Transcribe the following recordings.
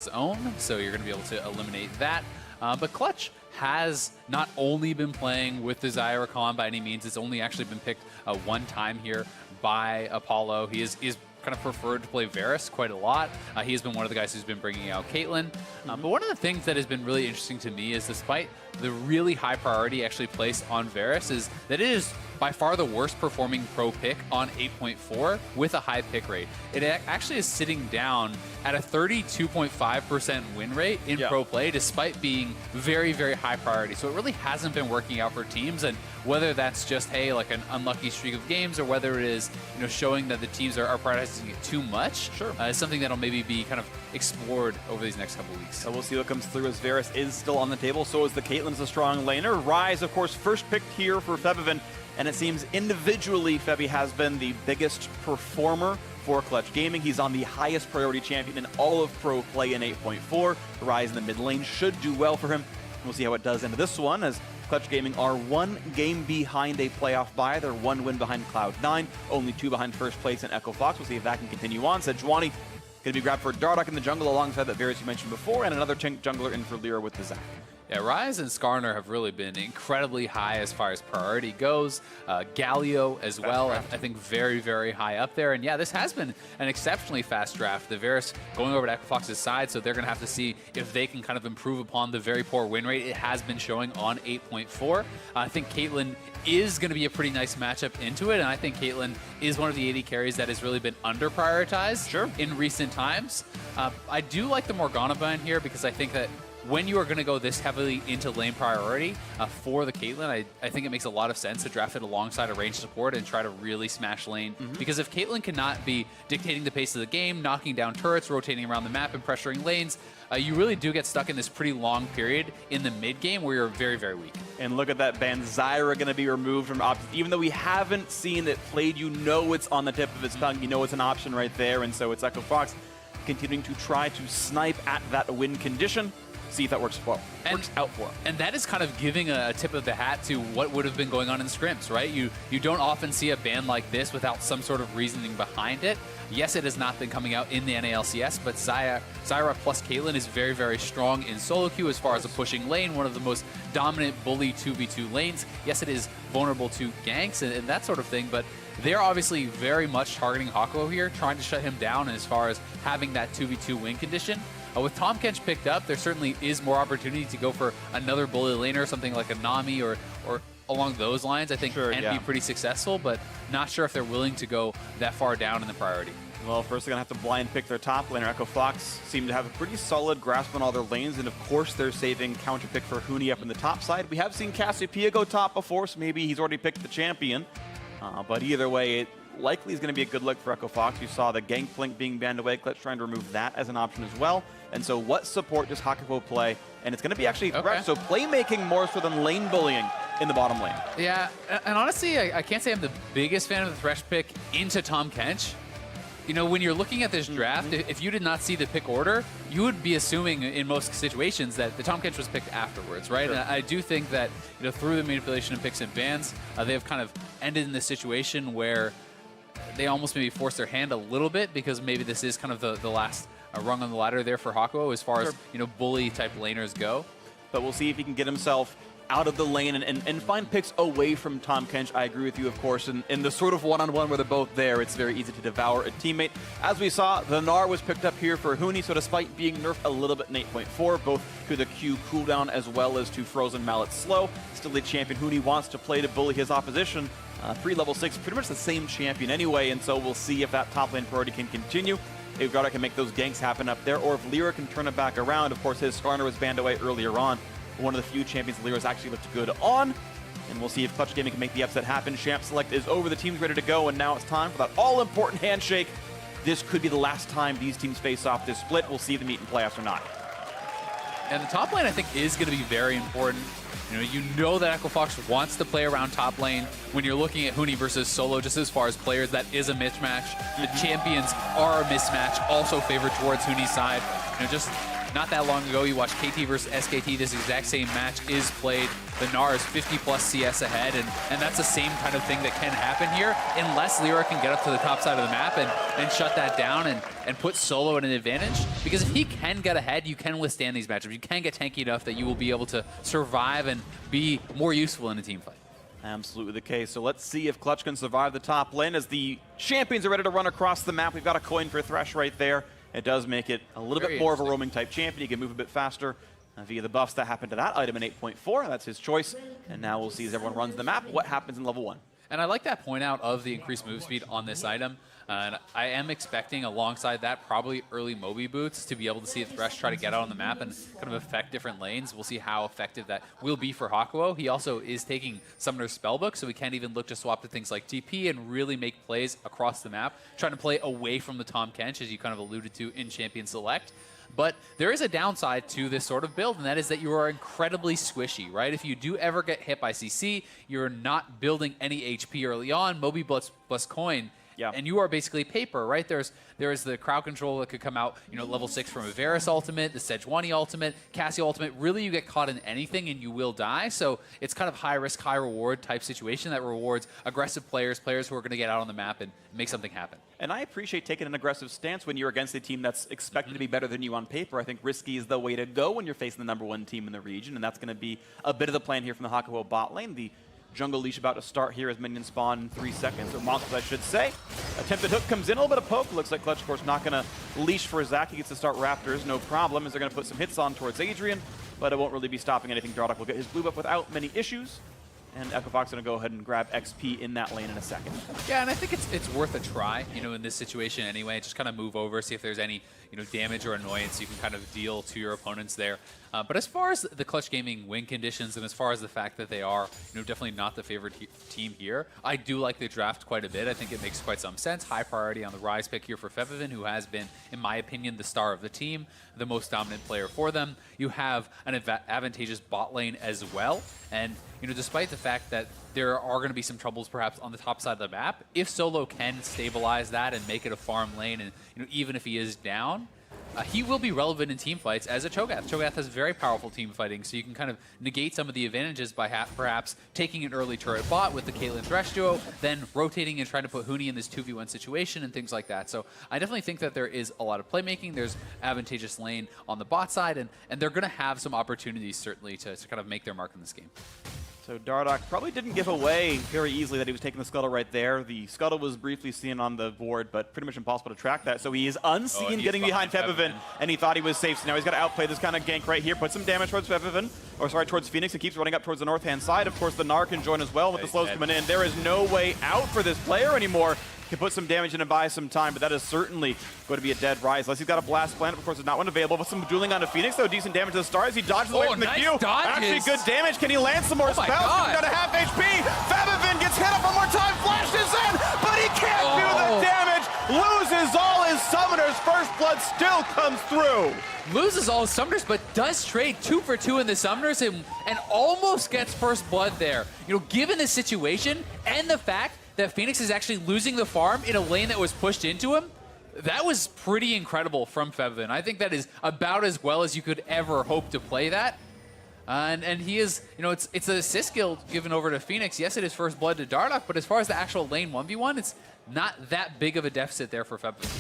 own, so you're going to be able to eliminate that. But Clutch has not only been playing with the Zyra Khan by any means, it's only actually been picked one time here by Apollo. He is kind of preferred to play Varus quite a lot. He has been one of the guys who's been bringing out Caitlyn. But one of the things that has been really interesting to me is, despite the really high priority actually placed on Varus, is that it is by far the worst performing pro pick on 8.4 with a high pick rate. It actually is sitting down at a 32.5% win rate in pro play, despite being very, very high priority. So it really hasn't been working out for teams, and whether that's just, hey, like an unlucky streak of games, or whether it is, you know, showing that the teams are prioritizing it too much, is something that'll maybe be kind of explored over these next couple of weeks. So we'll see what comes through, as Varus is still on the table. So is the Caitlyn's a strong laner. Ryze, of course, first picked here for Febiven, and it seems individually Febi has been the biggest performer for Clutch Gaming. He's on the highest priority champion in all of pro play in 8.4. Ryze in the mid lane should do well for him. We'll see how it does into this one, as Clutch Gaming are 1 game behind a playoff bye. They're 1 win behind Cloud9, only 2 behind first place in Echo Fox. We'll see if that can continue on. Sejuani going to be grabbed for Dardoch in the jungle alongside that Varus you mentioned before, and another jungler in for LirA with the Zac. Yeah, Ryze and Gnar have really been incredibly high as far as priority goes. Galio as well, I think very, very high up there. And yeah, this has been an exceptionally fast draft. The Varus going over to Echo Fox's side, so they're going to have to see if they can kind of improve upon the very poor win rate it has been showing on 8.4. I think Caitlyn is going to be a pretty nice matchup into it, and I think Caitlyn is one of the AD carries that has really been under-prioritized in recent times. I do like the Morgana ban here, because I think that when you are going to go this heavily into lane priority for the Caitlyn, I think it makes a lot of sense to draft it alongside a range support and try to really smash lane. Because if Caitlyn cannot be dictating the pace of the game, knocking down turrets, rotating around the map, and pressuring lanes, you really do get stuck in this pretty long period in the mid game where you're very, very weak. And look at that ban. Zyra going to be removed from options. Even though we haven't seen it played, you know it's on the tip of his tongue. You know it's an option right there. And so it's Echo Fox continuing to try to snipe at that win condition. See if that works out for him. And that is kind of giving a tip of the hat to what would have been going on in scrims, right? You don't often see a ban like this without some sort of reasoning behind it. Yes, it has not been coming out in the NALCS, but Zyra plus Caitlyn is very, very strong in solo queue as far as a pushing lane, one of the most dominant bully 2v2 lanes. Yes, it is vulnerable to ganks and that sort of thing, but they're obviously very much targeting Hakuho here, trying to shut him down as far as having that 2v2 win condition. With Tahm Kench picked up, there certainly is more opportunity to go for another bully laner, something like a Nami or along those lines. I think can be pretty successful, but not sure if they're willing to go that far down in the priority. Well, first they're going to have to blind pick their top laner. Echo Fox seem to have a pretty solid grasp on all their lanes, and of course they're saving counter pick for Huni up in the top side. We have seen Cassiopeia go top before, so maybe he's already picked the champion. But either way, it likely is going to be a good look for Echo Fox. You saw the Gangplank being banned away. Clutch trying to remove that as an option as well. And so what support does Hakuho play? And it's going to be actually Thresh, so playmaking more so than lane bullying in the bottom lane. Yeah, and honestly, I can't say I'm the biggest fan of the Thresh pick into Tahm Kench. You know, when you're looking at this draft, if you did not see the pick order, you would be assuming in most situations that the Tahm Kench was picked afterwards, right? And I do think that, you know, through the manipulation of picks and bans, they have kind of ended in this situation where they almost maybe force their hand a little bit, because maybe this is kind of the last rung on the ladder there for Hakuho as far as, you know, bully type laners go. But we'll see if he can get himself out of the lane and find picks away from Tahm Kench. I agree with you, of course, in the sort of one-on-one where they're both there, it's very easy to devour a teammate. As we saw, the Gnar was picked up here for Huni, so despite being nerfed a little bit in 8.4, both to the Q cooldown as well as to Frozen Mallet slow, still the champion Huni wants to play to bully his opposition. 3 level 6, pretty much the same champion anyway, and so we'll see if that top lane priority can continue. If Dardoch can make those ganks happen up there, or if LirA can turn it back around. Of course, his Gnar was banned away earlier on. One of the few champions LirA's actually looked good on. And we'll see if Clutch Gaming can make the upset happen. Champ Select is over, the team's ready to go, and now it's time for that all-important handshake. This could be the last time these teams face off this split. We'll see if they meet in playoffs or not. And the top lane, I think, is going to be very important. You know that Echo Fox wants to play around top lane. When you're looking at Huni versus Solo, just as far as players, that is a mismatch. The champions are a mismatch, also favored towards Huni's side. Just not that long ago, you watched KT versus SKT. This exact same match is played. The Gnar is 50 plus CS ahead, and that's the same kind of thing that can happen here unless LirA can get up to the top side of the map and shut that down and put Solo at an advantage. Because if he can get ahead, you can withstand these matchups. You can get tanky enough that you will be able to survive and be more useful in a team fight. Absolutely the case. So let's see if Clutch can survive the top lane as the champions are ready to run across the map. We've got a coin for Thresh right there. It does make it a little bit more of a roaming type champion. He can move a bit faster via the buffs that happened to that item in 8.4. That's his choice. And now we'll see as everyone runs the map what happens in level 1. And I like that point out of the increased move speed on this item. And I am expecting alongside that probably early Moby boots to be able to see Thresh try to get out on the map and kind of affect different lanes. We'll see how effective that will be for Hakuho. He also is taking Summoner's Spellbook, so we can even look to swap to things like TP and really make plays across the map, trying to play away from the Tahm Kench, as you kind of alluded to in Champion Select. But there is a downside to this sort of build, and that is that you are incredibly squishy, right? If you do ever get hit by CC, you're not building any HP early on, Moby plus coin, and you are basically paper, right? There is the crowd control that could come out, level 6 from a Varus ultimate, the Sejuani ultimate, Cassio ultimate. Really, you get caught in anything and you will die. So it's kind of high risk, high reward type situation that rewards aggressive players who are going to get out on the map and make something happen. And I appreciate taking an aggressive stance when you're against a team that's expected to be better than you on paper. I think risky is the way to go when you're facing the #1 team in the region, and that's going to be a bit of the plan here from the Hakuho bot lane. The jungle leash about to start here as minions spawn in 3 seconds, or monsters I should say. Attempted hook comes in, a little bit of poke. Looks like Clutch, of course, not going to leash for Zach. He gets to start Raptors, no problem, as they're going to put some hits on towards Adrian, but it won't really be stopping anything. Dardoch will get his blue buff without many issues. And Echofox going to go ahead and grab XP in that lane in a second. Yeah, and I think it's worth a try, in this situation anyway. Just kind of move over, see if there's any, damage or annoyance you can kind of deal to your opponents there. But as far as the Clutch Gaming win conditions, and as far as the fact that they are, definitely not the favored team here, I do like the draft quite a bit. I think it makes quite some sense. High priority on the Ryze pick here for Febiven, who has been, in my opinion, the star of the team, the most dominant player for them. You have an advantageous bot lane as well. And, despite the fact that there are going to be some troubles perhaps on the top side of the map, if Solo can stabilize that and make it a farm lane, and even if he is down, he will be relevant in team fights as a Cho'Gath. Cho'Gath has very powerful team fighting, so you can kind of negate some of the advantages by perhaps taking an early turret bot with the Caitlyn Thresh duo, then rotating and trying to put Huni in this 2v1 situation and things like that. So I definitely think that there is a lot of playmaking. There's advantageous lane on the bot side, and they're going to have some opportunities certainly to kind of make their mark in this game. So Dardoch probably didn't give away very easily that he was taking the scuttle right there. The scuttle was briefly seen on the board, but pretty much impossible to track that. So he is unseen getting behind Febiven, and he thought he was safe. So now he's got to outplay this kind of gank right here, put some damage towards Febiven, or sorry, towards Phoenix, and keeps running up towards the north-hand side. Of course, the Gnar can join as well with the slows coming in. There is no way out for this player anymore. Can put some damage in and buy some time, but that is certainly going to be a dead Ryze. Unless he's got a blast plant, of course, there's not one available. With some dueling onto Phoenix, though, decent damage to the stars. He dodges away from the Q. Actually, good damage. Can he land some more spells? He's got a half HP. Febiven gets hit up one more time, flashes in, but he can't do the damage. Loses all his summoners. First blood still comes through. Loses all his summoners, but does trade 2 for 2 in the summoners and almost gets first blood there. Given the situation and the fact that Phoenix is actually losing the farm in a lane that was pushed into him, that was pretty incredible from Febiven. I think that is about as well as you could ever hope to play that. And he is, it's an assist guild given over to Phoenix. Yes, it is first blood to Dardoch, but as far as the actual lane 1v1, it's not that big of a deficit there for Febiven.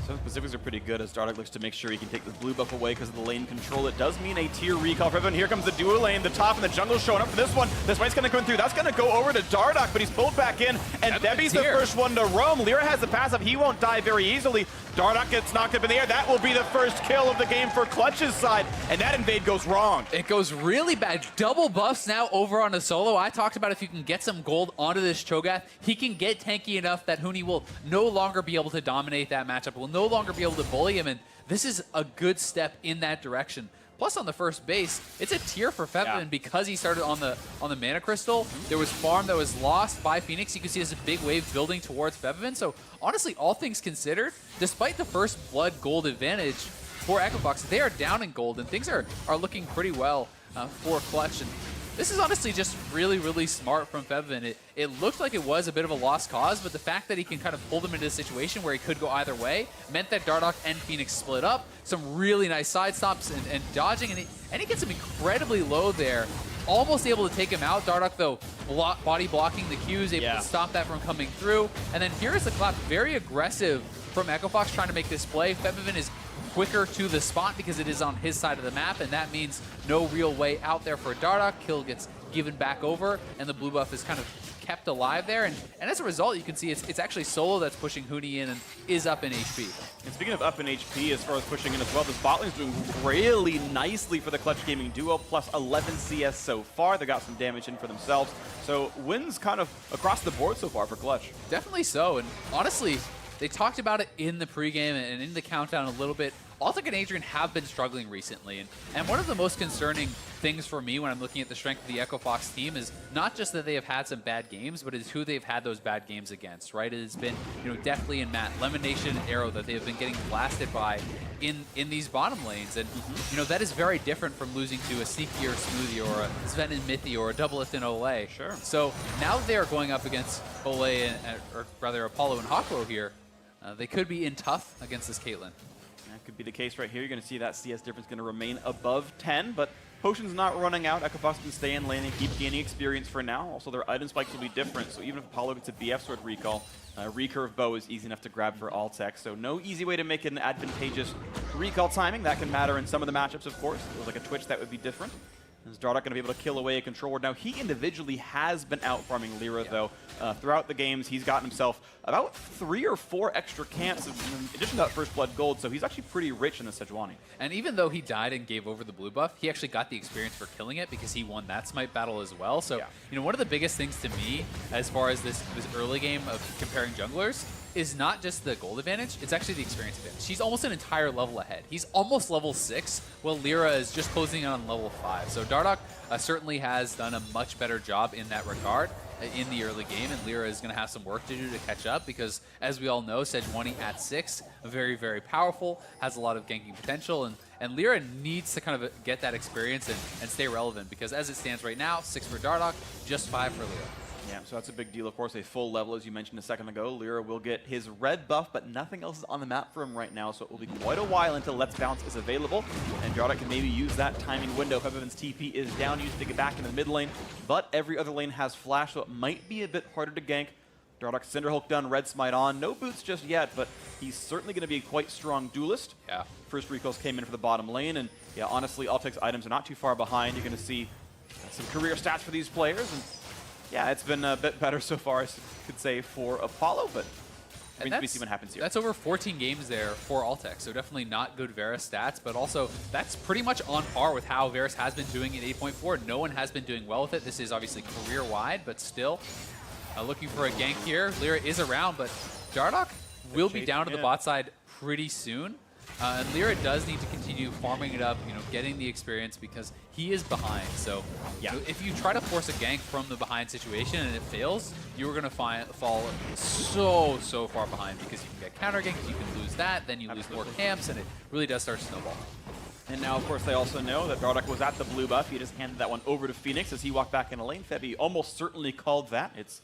So the specifics are pretty good as Dardoch looks to make sure he can take this blue buff away because of the lane control. It does mean a tier recall for everyone. Here comes the duo lane, the top and the jungle showing up for this one. This fight's going to come through. That's going to go over to Dardoch, but he's pulled back in, and Debbie's the first one to roam. LirA has the passive. He won't die very easily. Dardoch gets knocked up in the air. That will be the first kill of the game for Clutch's side, and that invade goes wrong. It goes really bad. Double buffs now over on a Solo. I talked about if you can get some gold onto this Cho'Gath, he can get tanky enough that Huni will no longer be able to dominate that matchup, will no longer be able to bully him, and this is a good step in that direction. Plus on the first base, it's a tier for Febiven because he started on the Mana Crystal. There was farm that was lost by Phoenix. You can see there's a big wave building towards Febiven. So honestly, all things considered, despite the first blood gold advantage for Echofox, they are down in gold, and things are looking pretty well for Clutch. And this is honestly just really, really smart from Febiven. It looked like it was a bit of a lost cause, but the fact that he can kind of pull them into a situation where he could go either way meant that Dardoch and Phoenix split up. Some really nice side stops and dodging, and he gets him incredibly low there. Almost able to take him out. Dardoch, though, body blocking the Qs, able to stop that from coming through. And then here is the clap, very aggressive from Echo Fox trying to make this play. Febiven is quicker to the spot because it is on his side of the map, and that means no real way out there for Dardoch. Kill gets given back over, and the blue buff is kind of kept alive there. And as a result, you can see it's actually Solo that's pushing Huni in and is up in HP. And speaking of up in HP, as far as pushing in as well, this bot lane is doing really nicely for the Clutch Gaming duo, plus 11 CS so far. They got some damage in for themselves. So wins kind of across the board so far for Clutch. Definitely so, and honestly, they talked about it in the pregame and in the countdown a little bit. Altec and Adrian have been struggling recently, and one of the most concerning things for me when I'm looking at the strength of the Echo Fox team is not just that they have had some bad games, but it's who they've had those bad games against, right? It has been, Deftly and Matt, Lemon Nation and Arrow that they have been getting blasted by in these bottom lanes, and that is very different from losing to a Sneaky or a Smoothie or a Sven and Mithy or a Doubleth and Olay. Sure. So now they are going up against Olay, or rather Apollo and Hakuho here. They could be in tough against this Caitlyn. That could be the case right here. You're going to see that CS difference going to remain above 10, but Potion's not running out. Echo Fox can stay in lane and keep gaining experience for now. Also, their item spikes will be different, so even if Apollo gets a BF Sword recall, recurve bow is easy enough to grab for Altec. So no easy way to make an advantageous recall timing. That can matter in some of the matchups, of course. It was like a Twitch that would be different. Is Dardoch going to be able to kill away a control ward? Now, he individually has been out farming LirA, though. Throughout the games, he's gotten himself about 3 or 4 extra camps in addition to that first blood gold, so he's actually pretty rich in the Sejuani. And even though he died and gave over the blue buff, he actually got the experience for killing it because he won that smite battle as well. So, one of the biggest things to me as far as this early game of comparing junglers is not just the gold advantage, it's actually the experience advantage. He's almost an entire level ahead. He's almost level 6, while LirA is just closing in on level 5. So Dardoch certainly has done a much better job in that regard in the early game, and LirA is going to have some work to do to catch up because, as we all know, Sejuani at 6, very, very powerful, has a lot of ganking potential, and LirA needs to kind of get that experience and stay relevant because as it stands right now, 6 for Dardoch, just 5 for LirA. Yeah, so that's a big deal. Of course, a full level, as you mentioned a second ago. LirA will get his red buff, but nothing else is on the map for him right now, so it will be quite a while until Let's Bounce is available. And Dardoch can maybe use that timing window. Febiven's TP is down, used to get back into the mid lane, but every other lane has flash, so it might be a bit harder to gank. Dardoch Cinderhulk done, red smite on. No boots just yet, but he's certainly going to be a quite strong duelist. Yeah. First recalls came in for the bottom lane, and yeah, honestly, Altec's items are not too far behind. You're going to see some career stats for these players, and yeah, it's been a bit better so far, I could say, for Apollo, but we see what happens here. That's over 14 games there for Altec, so definitely not good Varus stats, but also that's pretty much on par with how Varus has been doing at 8.4. No one has been doing well with it. This is obviously career-wide, but still looking for a gank here. LirA is around, but Dardoch will be down to the bot side pretty soon. And LirA does need to continue farming it up, getting the experience because he is behind. So if you try to force a gank from the behind situation and it fails, you're going to fall so far behind because you can get counter ganks, you can lose that, then you lose more camps, and it really does start snowballing. And now, of course, they also know that Dardoch was at the blue buff. He just handed that one over to Phoenix as he walked back into lane. Febi almost certainly called that. It's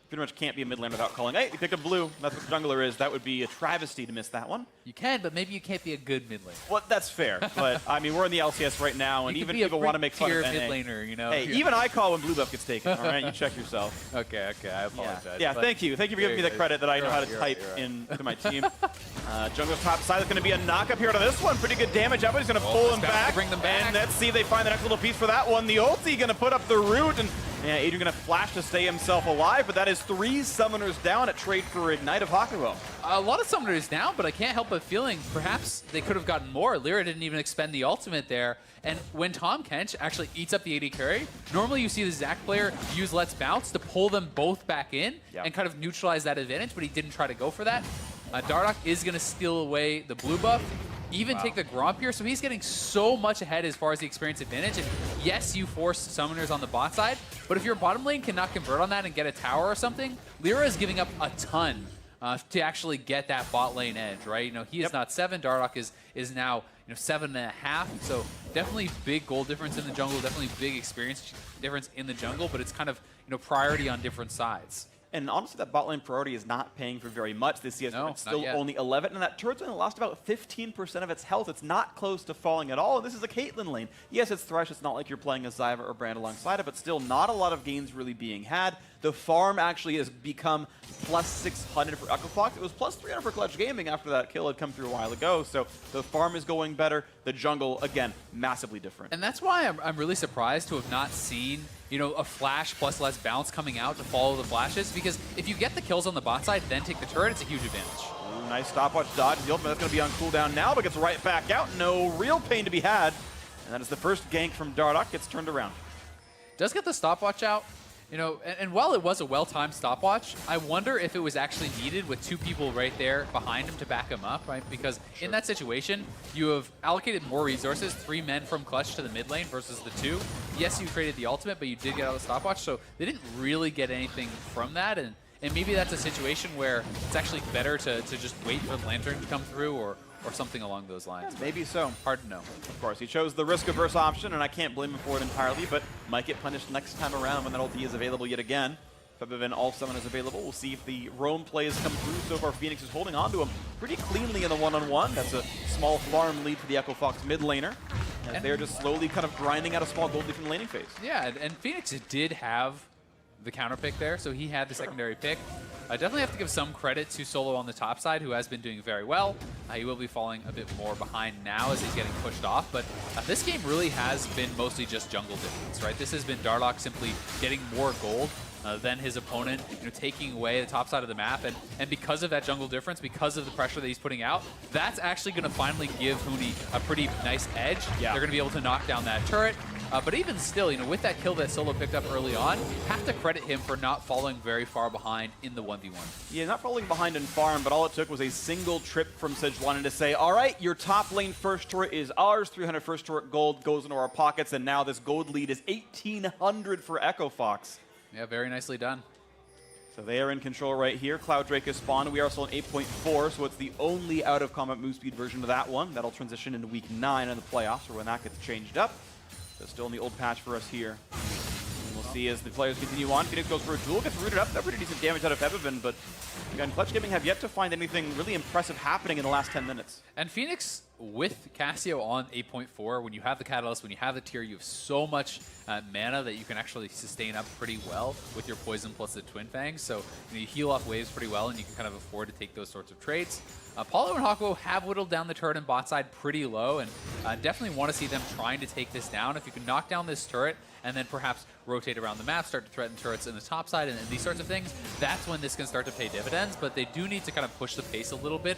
pretty much can't be a mid lane without calling, hey, you picked up blue. That's what the jungler is. That would be a travesty to miss that one. You can, but maybe you can't be a good mid lane. Well, that's fair. But, I mean, we're in the LCS right now, and even people want to make fun of NA. mid laner, Hey, even I call when blue buff gets taken, all right? You check yourself. Okay, I apologize. Yeah, thank you. Thank you for giving me the credit that I know how to type into my team. Jungler's top side is going to be a knock-up here to this one. Pretty good damage. Everybody's going to pull him back. Bring them back. And let's see if they find the next little piece for that one. The ulti going to put up the root, and yeah, Adrian going to flash to stay himself alive, but that is 3 summoners down at trade for Ignite of Hakuho. A lot of summoners down, but I can't help but feeling perhaps they could have gotten more. LirA didn't even expend the ultimate there. And when Tahm Kench actually eats up the AD carry, normally you see the Zac player use Let's Bounce to pull them both back in and kind of neutralize that advantage, but he didn't try to go for that. Dardoch is going to steal away the blue buff, even take the Gromp here, so he's getting so much ahead as far as the experience advantage. And yes, you force summoners on the bot side, but if your bottom lane cannot convert on that and get a tower or something, LirA is giving up a ton to actually get that bot lane edge, right? He is not 7. Dardoch is now 7.5. So definitely big goal difference in the jungle, definitely big experience difference in the jungle, but it's kind of priority on different sides. And honestly, that bot lane priority is not paying for very much this CS. No, it's still only 11, and that turret's only lost about 15% of its health. It's not close to falling at all, and this is a Caitlyn lane. Yes, it's Thresh. It's not like you're playing a Zyva or Brand alongside it, but still not a lot of gains really being had. The farm actually has become plus 600 for EchoFox. It was plus 300 for Clutch Gaming after that kill had come through a while ago, so the farm is going better. The jungle, again, massively different. And that's why I'm really surprised to have not seen a flash plus less bounce coming out to follow the flashes, because if you get the kills on the bot side, then take the turret, it's a huge advantage. Ooh, nice stopwatch dodge. The ultimate that's going to be on cooldown now, but gets right back out. No real pain to be had. And that is the first gank from Dardoch. Gets turned around. Does get the stopwatch out. And while it was a well-timed stopwatch, I wonder if it was actually needed with 2 people right there behind him to back him up, right? Because in that situation, you have allocated more resources, 3 men from Clutch to the mid lane versus the 2. Yes, you created the ultimate, but you did get out of the stopwatch, so they didn't really get anything from that. And maybe that's a situation where it's actually better to just wait for the Lantern to come through or something along those lines. Yeah, maybe so. Hard to know. Of course, he chose the risk-averse option, and I can't blame him for it entirely, but might get punished next time around when that ulti is available yet again. Febiven all summon is available. We'll see if the roam plays come through. So far, Phoenix is holding on to him pretty cleanly in the one-on-one. That's a small farm lead for the EchoFox mid laner. As they're just slowly kind of grinding out a small gold lead from the laning phase. Yeah, and Phoenix did have the counter pick there, so he had the secondary pick. I definitely have to give some credit to Solo on the top side, who has been doing very well. He will be falling a bit more behind now as he's getting pushed off, but this game really has been mostly just jungle difference, right? This has been Dardoch simply getting more gold than his opponent, taking away the top side of the map, and because of that jungle difference, because of the pressure that he's putting out, that's actually going to finally give Huni a pretty nice edge. Yeah. They're going to be able to knock down that turret. But even still, with that kill that Solo picked up early on, have to credit him for not falling very far behind in the 1v1. Yeah, not falling behind in farm, but all it took was a single trip from Sejuani to say, all right, your top lane first turret is ours, 300 first turret gold goes into our pockets, and now this gold lead is 1,800 for EchoFox. Yeah, very nicely done. So they are in control right here. Cloud Drake is spawned. We are still in 8.4, so it's the only out-of-combat move speed version of that one. That'll transition into week 9 in the playoffs, or when that gets changed up. So still in the old patch for us here. And we'll see as the players continue on. Phoenix goes for a duel, gets rooted up. That's pretty decent damage out of Febiven, but again, Clutch Gaming have yet to find anything really impressive happening in the last 10 minutes. And Phoenix, with Cassio on 8.4, when you have the Catalyst, when you have the tier, you have so much mana that you can actually sustain up pretty well with your Poison plus the Twin Fangs. So you heal off waves pretty well, and you can kind of afford to take those sorts of trades. Paulo and Hakuho have whittled down the turret and bot side pretty low, and definitely want to see them trying to take this down. If you can knock down this turret and then perhaps rotate around the map, start to threaten turrets in the top side and these sorts of things, that's when this can start to pay dividends. But they do need to kind of push the pace a little bit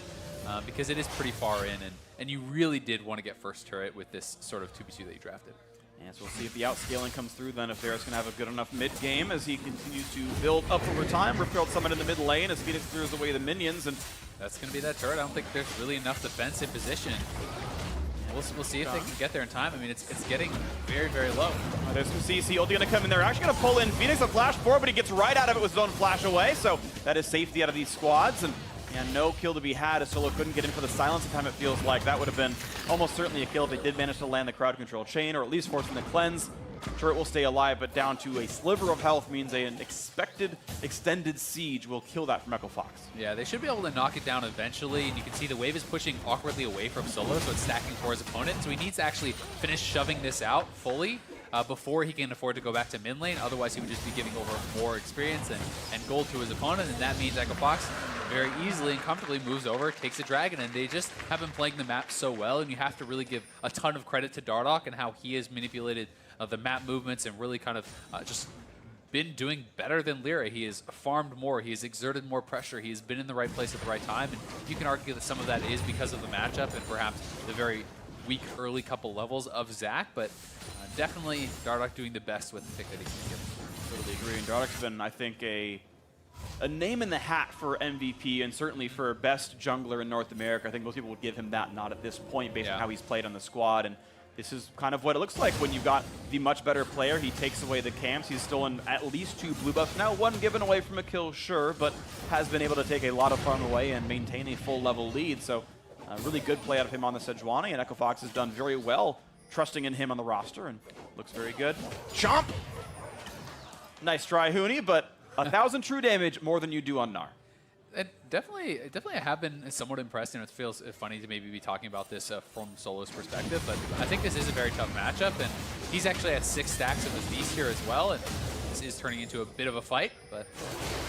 because it is pretty far in, and you really did want to get first turret with this sort of 2v2 that you drafted. Yeah, so we'll see if the outscaling comes through then, if Varus can have a good enough mid-game as he continues to build up over time. Ripfield summon in the mid lane as Phoenix clears away the minions, and that's going to be that turret. I don't think there's really enough defense in position. We'll see if they can get there in time. I mean, it's getting very, very low. There's some CC ulti going to come in there. Actually going to pull in Phoenix a flash forward, but he gets right out of it with his own flash away, so that is safety out of these squads. And no kill to be had as Solo couldn't get in for the silence time, it feels like. That would have been almost certainly a kill if they did manage to land the crowd control chain, or at least forcing the cleanse. Turret will stay alive, but down to a sliver of health means an expected extended siege will kill that from EchoFox. Yeah, they should be able to knock it down eventually, and you can see the wave is pushing awkwardly away from Solo, so it's stacking for his opponent. So he needs to actually finish shoving this out fully before he can afford to go back to mid lane. Otherwise, he would just be giving over more experience and gold to his opponent, and that means EchoFox very easily and comfortably moves over, takes a dragon, and they just have been playing the map so well, and you have to really give a ton of credit to Dardoch and how he has manipulated the map movements and really kind of just been doing better than LirA. He has farmed more, he has exerted more pressure, he has been in the right place at the right time, and you can argue that some of that is because of the matchup and perhaps the very weak early couple levels of Zach, but definitely Dardoch doing the best with the pick that he can give. Totally agree, and Dardoch's been, I think, a name in the hat for MVP and certainly for best jungler in North America. I think most people would give him that nod at this point based on how he's played on the squad, and this is kind of what it looks like when you've got the much better player. He takes away the camps. He's stolen at least 2 blue buffs. Now 1 given away from a kill, sure, but has been able to take a lot of farm away and maintain a full level lead. So A really good play out of him on the Sejuani, and EchoFox has done very well trusting in him on the roster, and looks very good. Chomp! Nice try, Huni, but 1,000 true damage more than you do on Gnar. Definitely, I have been somewhat impressed, and it feels funny to maybe be talking about this from Solo's perspective, but I think this is a very tough matchup, and he's actually at 6 stacks of his beast here as well, and this is turning into a bit of a fight, but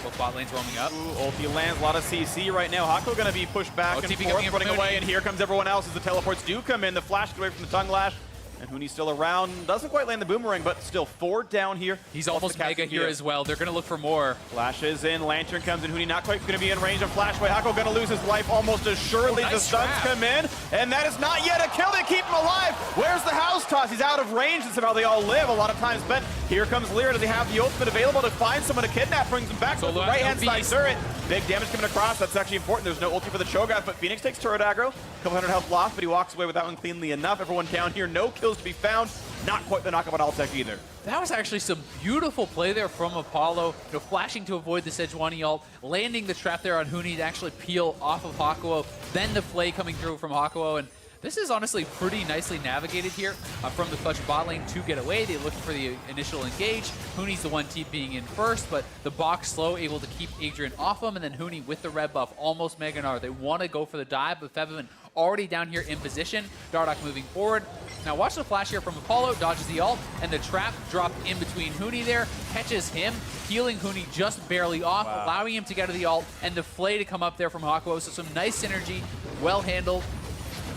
both bot lanes roaming up. Ooh, ulti lands, a lot of CC right now. Hakuho going to be pushed back and forth, running away, and here comes everyone else as the teleports do come in. The flash gets away from the tongue lash. And Huni's still around. Doesn't quite land the boomerang, but still 4 down here. He's almost mega here as well. They're going to look for more. Flashes in. Lantern comes in. Huni not quite going to be in range of flash. Hakuho going to lose his life almost assuredly. Nice the stuns come in. And that is not yet a kill to keep him alive. Where's the house toss? He's out of range. That's how they all live. A lot of times spent. Here comes LirA. Does he have the ultimate available to find someone to kidnap? Brings him back to the right-hand side turret. Big damage coming across. That's actually important. There's no ulti for the Cho'Gath, but Phoenix takes turret aggro. Couple hundred health lost, but he walks away with that one cleanly enough. Everyone down here. No kills to be found. Not quite the knockout on Altec either. That was actually some beautiful play there from Apollo, flashing to avoid the Sejuani ult, landing the trap there on Huni to actually peel off of Hakuho, then the play coming through from Hakuho, and this is honestly pretty nicely navigated here from the Clutch bot lane to get away. They looked for the initial engage. Huni's the one TPing in first, but the box slow, able to keep Adrian off him, and then Huni with the red buff, almost Mega Gnar. They want to go for the dive, but Febiven already down here in position. Dardoch moving forward. Now watch the flash here from Apollo, dodges the ult, and the trap dropped in between Huni there, catches him, healing Huni just barely off, allowing him to get to the ult, and the flay to come up there from Hakuho. So some nice synergy, well handled.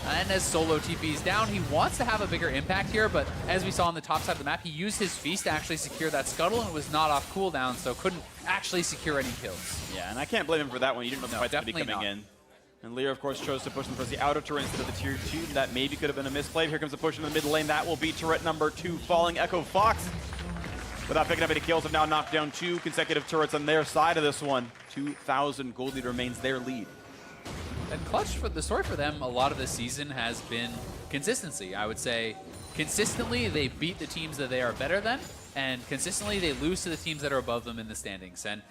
And as Solo TP's down, he wants to have a bigger impact here, but as we saw on the top side of the map, he used his feast to actually secure that scuttle, and it was not off cooldown, so couldn't actually secure any kills. Yeah, and I can't blame him for that one. You didn't know the fight's going to be coming in. And LirA, of course, chose to push them towards the outer turret instead of the tier 2. That maybe could have been a misplay. Here comes the push in the mid lane. That will be turret number 2 falling. EchoFox, without picking up any kills, have now knocked down 2 consecutive turrets on their side of this one. 2,000 gold lead remains their lead. And Clutch, for the story for them, a lot of this season has been consistency. I would say consistently they beat the teams that they are better than, and consistently they lose to the teams that are above them in the standings. And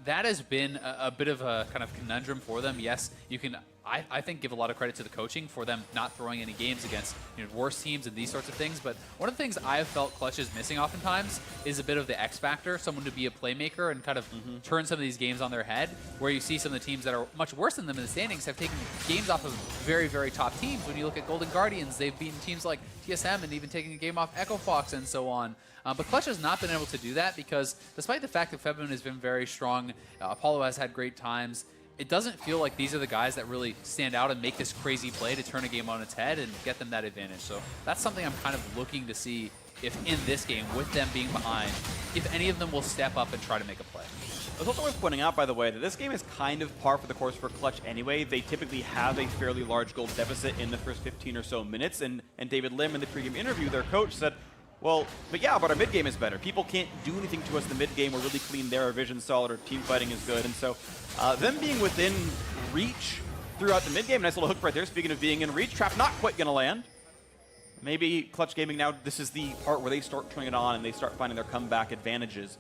that has been a bit of a kind of conundrum for them. Yes, you can, I think, give a lot of credit to the coaching for them not throwing any games against worse teams and these sorts of things. But one of the things I have felt Clutch is missing oftentimes is a bit of the X factor, someone to be a playmaker and kind of turn some of these games on their head, where you see some of the teams that are much worse than them in the standings have taken games off of very, very top teams. When you look at Golden Guardians, they've beaten teams like TSM and even taking a game off EchoFox and so on. But Clutch has not been able to do that because despite the fact that Febiven has been very strong, Apollo has had great times, it doesn't feel like these are the guys that really stand out and make this crazy play to turn a game on its head and get them that advantage. So that's something I'm kind of looking to see if in this game, with them being behind, if any of them will step up and try to make a play. It's also worth pointing out, by the way, that this game is kind of par for the course for Clutch anyway. They typically have a fairly large gold deficit in the first 15 or so minutes, and David Lim in the pregame interview, their coach, said, well, but yeah, but our mid game is better. People can't do anything to us in the mid game. We're really clean there. Our vision's solid. Our team fighting is good. And so them being within reach throughout the mid game, nice little hook right there. Speaking of being in reach, trap not quite going to land. Maybe Clutch Gaming now, this is the part where they start turning it on and they start finding their comeback advantages.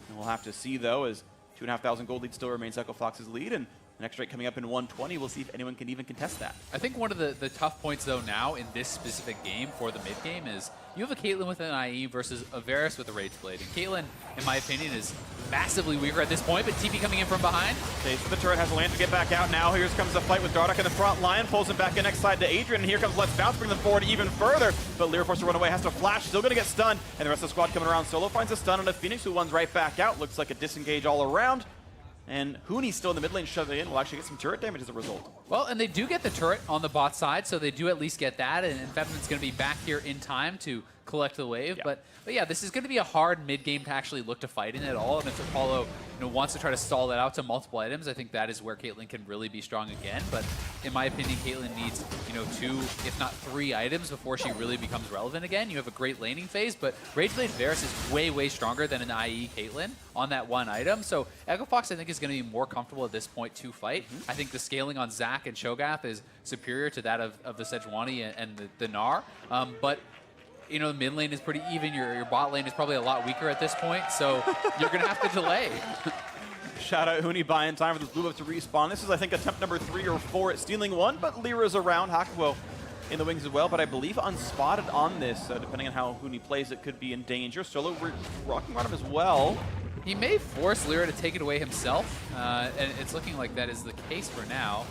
And we'll have to see, though, as 2,500 gold lead still remains EchoFox's lead. And the next rate coming up in 120, we'll see if anyone can even contest that. I think one of the tough points, though, now in this specific game for the mid game is you have a Caitlyn with an IE versus a Varus with a Rage Blade. And Caitlyn, in my opinion, is massively weaker at this point, but TP coming in from behind. Okay, so the turret has a land to get back out now. Here comes the fight with Dardoch in the front line, pulls him back in next side to Adrian, and here comes Let's Bounce, bring them forward even further. But LirA forced to run away, has to flash, still gonna get stunned, and the rest of the squad coming around. Solo finds a stun on a Phoenix, who runs right back out. Looks like a disengage all around. And Huni's still in the mid lane shoving in. Will actually get some turret damage as a result. Well, and they do get the turret on the bot side, so they do at least get that. And Febiven's going to be back here in time to collect the wave. Yeah. But yeah, this is going to be a hard mid game to actually look to fight in at all. And if Apollo wants to try to stall that out to multiple items, I think that is where Caitlyn can really be strong again. But in my opinion, Caitlyn needs 2, if not 3 items before she really becomes relevant again. You have a great laning phase, but Rage Blade Varus is way, way stronger than an IE Caitlyn on that one item. So EchoFox, I think, is going to be more comfortable at this point to fight. I think the scaling on Zac and Cho'Gath is superior to that of the Sejuani and the Gnar. But the mid lane is pretty even. Your bot lane is probably a lot weaker at this point, so you're going to have to delay. Shout out Huni buying time for this blue buff to respawn. This is, I think, attempt number 3 or 4 at stealing one, but LirA's around. Hakuho in the wings as well, but I believe unspotted on this. Depending on how Huni plays, it could be in danger. Solo, we're rocking around him as well. He may force LirA to take it away himself, and it's looking like that is the case for now.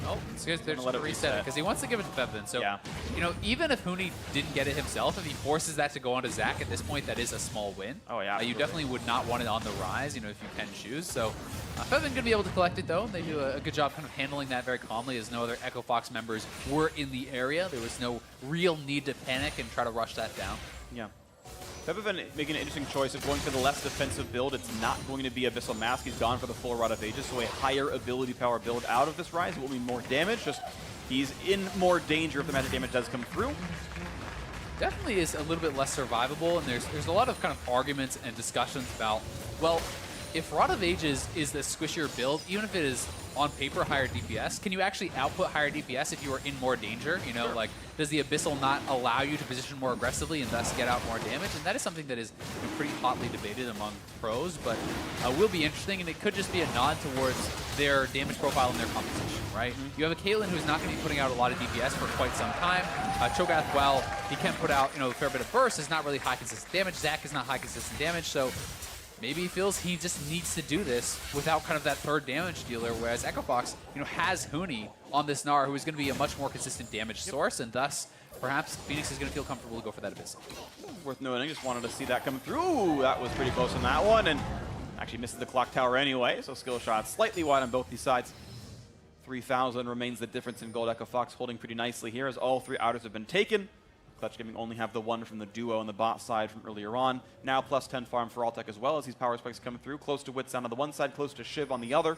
Oh, they're just going to reset it because he wants to give it to Febiven. So, yeah. You know, even if Huni didn't get it himself, if he forces that to go onto Zach at this point, that is a small win. Oh, yeah. You definitely would not want it on the Ryze, you know, if you can choose. So, Febiven going to be able to collect it, though. They do a good job kind of handling that very calmly, as no other Echo Fox members were in the area. There was no real need to panic and try to rush that down. Yeah. Febiven making an interesting choice of going for the less defensive build. It's not going to be Abyssal Mask. He's gone for the full Rod of Ages, so a higher ability power build out of this Ryze. It will be more damage. Just he's in more danger if the magic damage does come through. Definitely is a little bit less survivable, and there's a lot of kind of arguments and discussions about, well, if Rod of Ages is the squishier build, even if it is on paper higher DPS, can you actually output higher DPS if you are in more danger? You know, Sure. like, does the Abyssal not allow you to position more aggressively and thus get out more damage? And that is something that is pretty hotly debated among pros, but will be interesting, and it could just be a nod towards their damage profile and their composition, right? You have a Caitlyn who's not going to be putting out a lot of DPS for quite some time. Cho'Gath, while he can put out, you know, a fair bit of burst, is not really high consistent damage. Zach is not high consistent damage, so maybe he feels he just needs to do this without kind of that third damage dealer, whereas Echo Fox, you know, has Huni on this Gnar, who is going to be a much more consistent damage source, and thus perhaps Phoenix is going to feel comfortable to go for that Abyss. Worth noting, just wanted to see that come through. Ooh, that was pretty close on that one, and actually misses the clock tower anyway, so skill shot slightly wide on both these sides. 3,000 remains the difference in gold. Echo Fox holding pretty nicely here as all 3 outers have been taken. Clutch Gaming only have the one from the duo on the bot side from earlier on. Now plus 10 farm for Altec as well as these power spikes come through. Close to Witsound on the one side, close to Shiv on the other.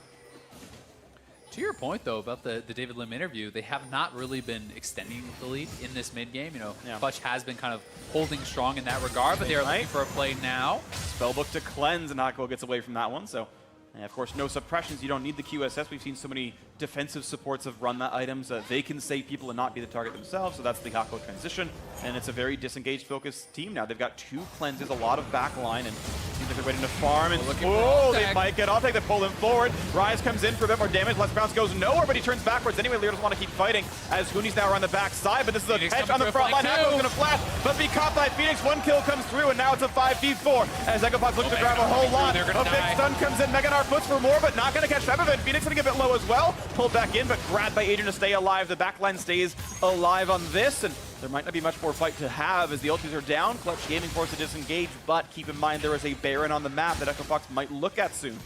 To your point, though, about the David Lim interview, they have not really been extending the lead in this mid-game. You know, Clutch has been kind of holding strong in that regard, but they are looking for a play now. Spellbook to cleanse, and Hakuho gets away from that one. So, and of course, no suppressions. You don't need the QSS. We've seen so many defensive supports have run that items. They can save people and not be the target themselves, so that's the Hakuho transition. And it's a very disengaged, focused team now. They've got 2 cleanses, a lot of backline, and seems like they're waiting to farm. And whoa, they might get Altec to pull him forward. Ryze comes in for a bit more damage. Let's Bounce goes nowhere, but he turns backwards anyway. LirA doesn't want to keep fighting as Huni's now around the back side, but this is a catch on the front line. Hakuho's going to flash, but be caught by Phoenix. 1 kill comes through, and now it's a 5v4 as Echo Fox looks to grab a whole lot. A big stun comes in. Gnar puts for more, but not going to catch Febiven. Phoenix going to get a bit low as well. Pulled back in, but grabbed by Adrian to stay alive. The backline stays alive on this, and there might not be much more fight to have as the ultis are down. Clutch Gaming forced to disengage, but keep in mind there is a Baron on the map that Echo Fox might look at soon.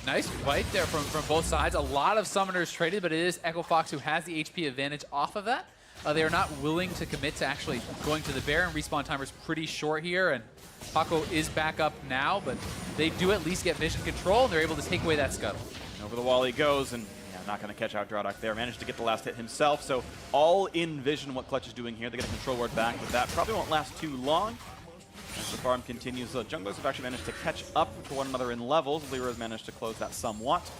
Nice fight there from both sides. A lot of summoners traded, but it is Echo Fox who has the HP advantage off of that. They are not willing to commit to actually going to the Baron. Respawn timer's pretty short here, and Hakuho is back up now, but they do at least get vision control, and they're able to take away that scuttle. And over the wall he goes, and not going to catch out Dardoch there. Managed to get the last hit himself, so all in vision what Clutch is doing here. They get a control ward back, but that probably won't last too long. As the farm continues, the junglers have actually managed to catch up to one another in levels. LirA has managed to close that somewhat.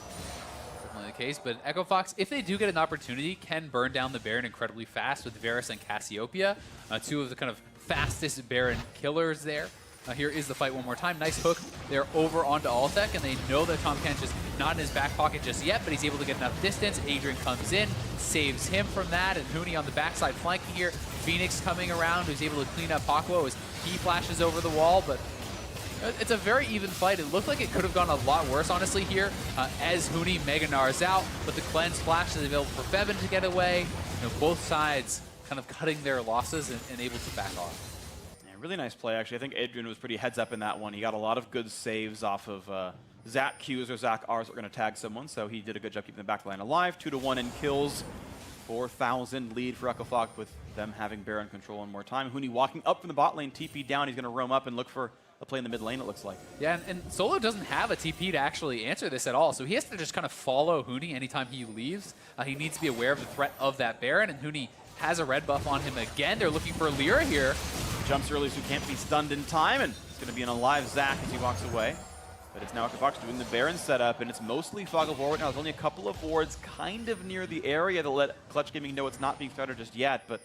Definitely the case, but Echo Fox, if they do get an opportunity, can burn down the Baron incredibly fast with Varus and Cassiopeia, 2 of the kind of fastest Baron killers there. Here is the fight one more time. Nice hook. They're over onto Altec, and they know that Tahm Kench is not in his back pocket just yet, but he's able to get enough distance. Adrian comes in, saves him from that, and Huni on the backside flanking here. Phoenix coming around, who's able to clean up Hakuho as he flashes over the wall, but it's a very even fight. It looked like it could have gone a lot worse, honestly, here, as Huni Gnar's out, but the cleanse flash is available for Febiven to get away. You know, both sides kind of cutting their losses and able to back off. Really nice play, actually. I think Adrian was pretty heads up in that one. He got a lot of good saves off of Zach Q's or Zach R's that were going to tag someone, so he did a good job keeping the backline alive. 2-1 in kills. 4,000 lead for Echo Fox with them having Baron control one more time. Huni walking up from the bot lane, TP down. He's going to roam up and look for a play in the mid lane, it looks like. Yeah, and Solo doesn't have a TP to actually answer this at all, so he has to just kind of follow Huni anytime he leaves. He needs to be aware of the threat of that Baron, and Huni has a red buff on him again. They're looking for LirA here. Jumps early so he can't be stunned in time, and it's going to be an alive Zach as he walks away. But it's now Echo Fox doing the Baron setup, and it's mostly Fog of War right now. There's only a couple of wards kind of near the area to let Clutch Gaming know it's not being started just yet, but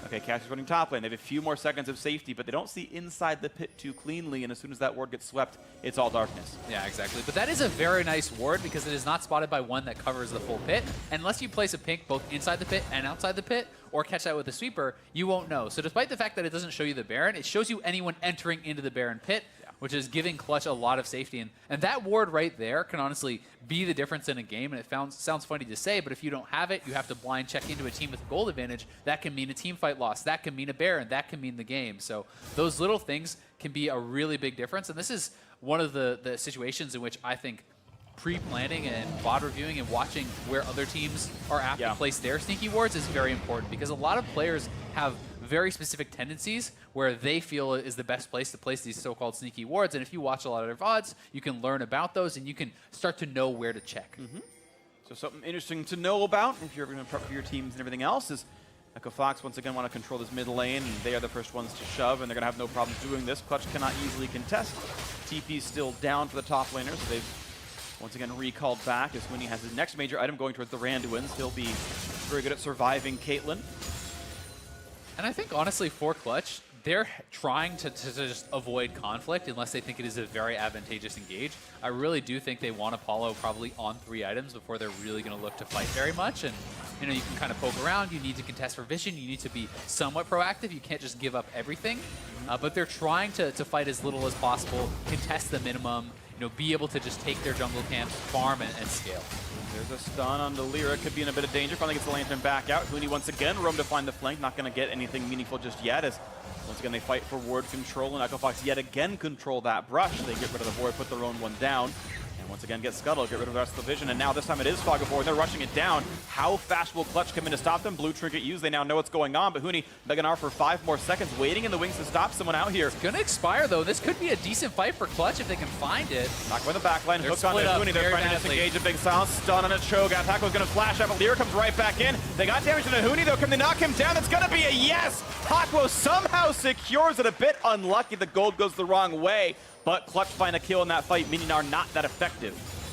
Okay, Cassie's running top lane. They have a few more seconds of safety, but they don't see inside the pit too cleanly, and as soon as that ward gets swept, it's all darkness. Yeah, exactly. But that is a very nice ward because it is not spotted by one that covers the full pit. And unless you place a pink both inside the pit and outside the pit, or catch that with a sweeper, you won't know. So despite the fact that it doesn't show you the Baron, it shows you anyone entering into the Baron pit, which is giving Clutch a lot of safety. And that ward right there can honestly be the difference in a game. And it sounds funny to say, but if you don't have it, you have to blind check into a team with a gold advantage. That can mean a team fight loss. That can mean a Baron. That can mean the game. So those little things can be a really big difference. And this is one of the situations in which I think pre-planning and VOD reviewing and watching where other teams are apt to place their sneaky wards is very important, because a lot of players have very specific tendencies where they feel is the best place to place these so-called sneaky wards. And if you watch a lot of their VODs, you can learn about those and you can start to know where to check. So something interesting to know about if you're going to prep for your teams and everything else is Echo Fox once again want to control this mid lane, and they are the first ones to shove, and they're going to have no problems doing this. Clutch cannot easily contest. TP's still down for the top laners. So they've once again recalled back as Huni has his next major item going towards the Randuins. He'll be very good at surviving Caitlyn. And I think, honestly, for Clutch, they're trying to just avoid conflict unless they think it is a very advantageous engage. I really do think they want Apollo probably on 3 items before they're really going to look to fight very much. And, you know, you can kind of poke around. You need to contest for vision. You need to be somewhat proactive. You can't just give up everything. But they're trying to fight as little as possible, contest the minimum, you know, be able to just take their jungle camps, farm, and scale. There's a stun on the LirA, could be in a bit of danger. Finally gets the lantern back out. Huni once again roam to find the flank. Not going to get anything meaningful just yet, as once again they fight for ward control, and Echo Fox yet again control that brush. They get rid of the void, put their own one down. Once again, get Scuttle, get rid of the rest of the vision, and now this time it is Fog of War, and they're rushing it down. How fast will Clutch come in to stop them? Blue Trinket used, they now know what's going on, but Huni, Gnar for 5 more seconds, waiting in the wings to stop someone out here. It's gonna expire though. This could be a decent fight for Clutch if they can find it. Knock by the backline, hook on to Huni, they're trying to disengage a big silence, stun on a Cho'Gath. Hakuho's gonna flash out, but LirA comes right back in. They got damage to Huni though, can they knock him down? It's gonna be a yes! Hakuho somehow secures it, a bit unlucky, the gold goes the wrong way, but Clutch find a kill in that fight, meaning are not that effective.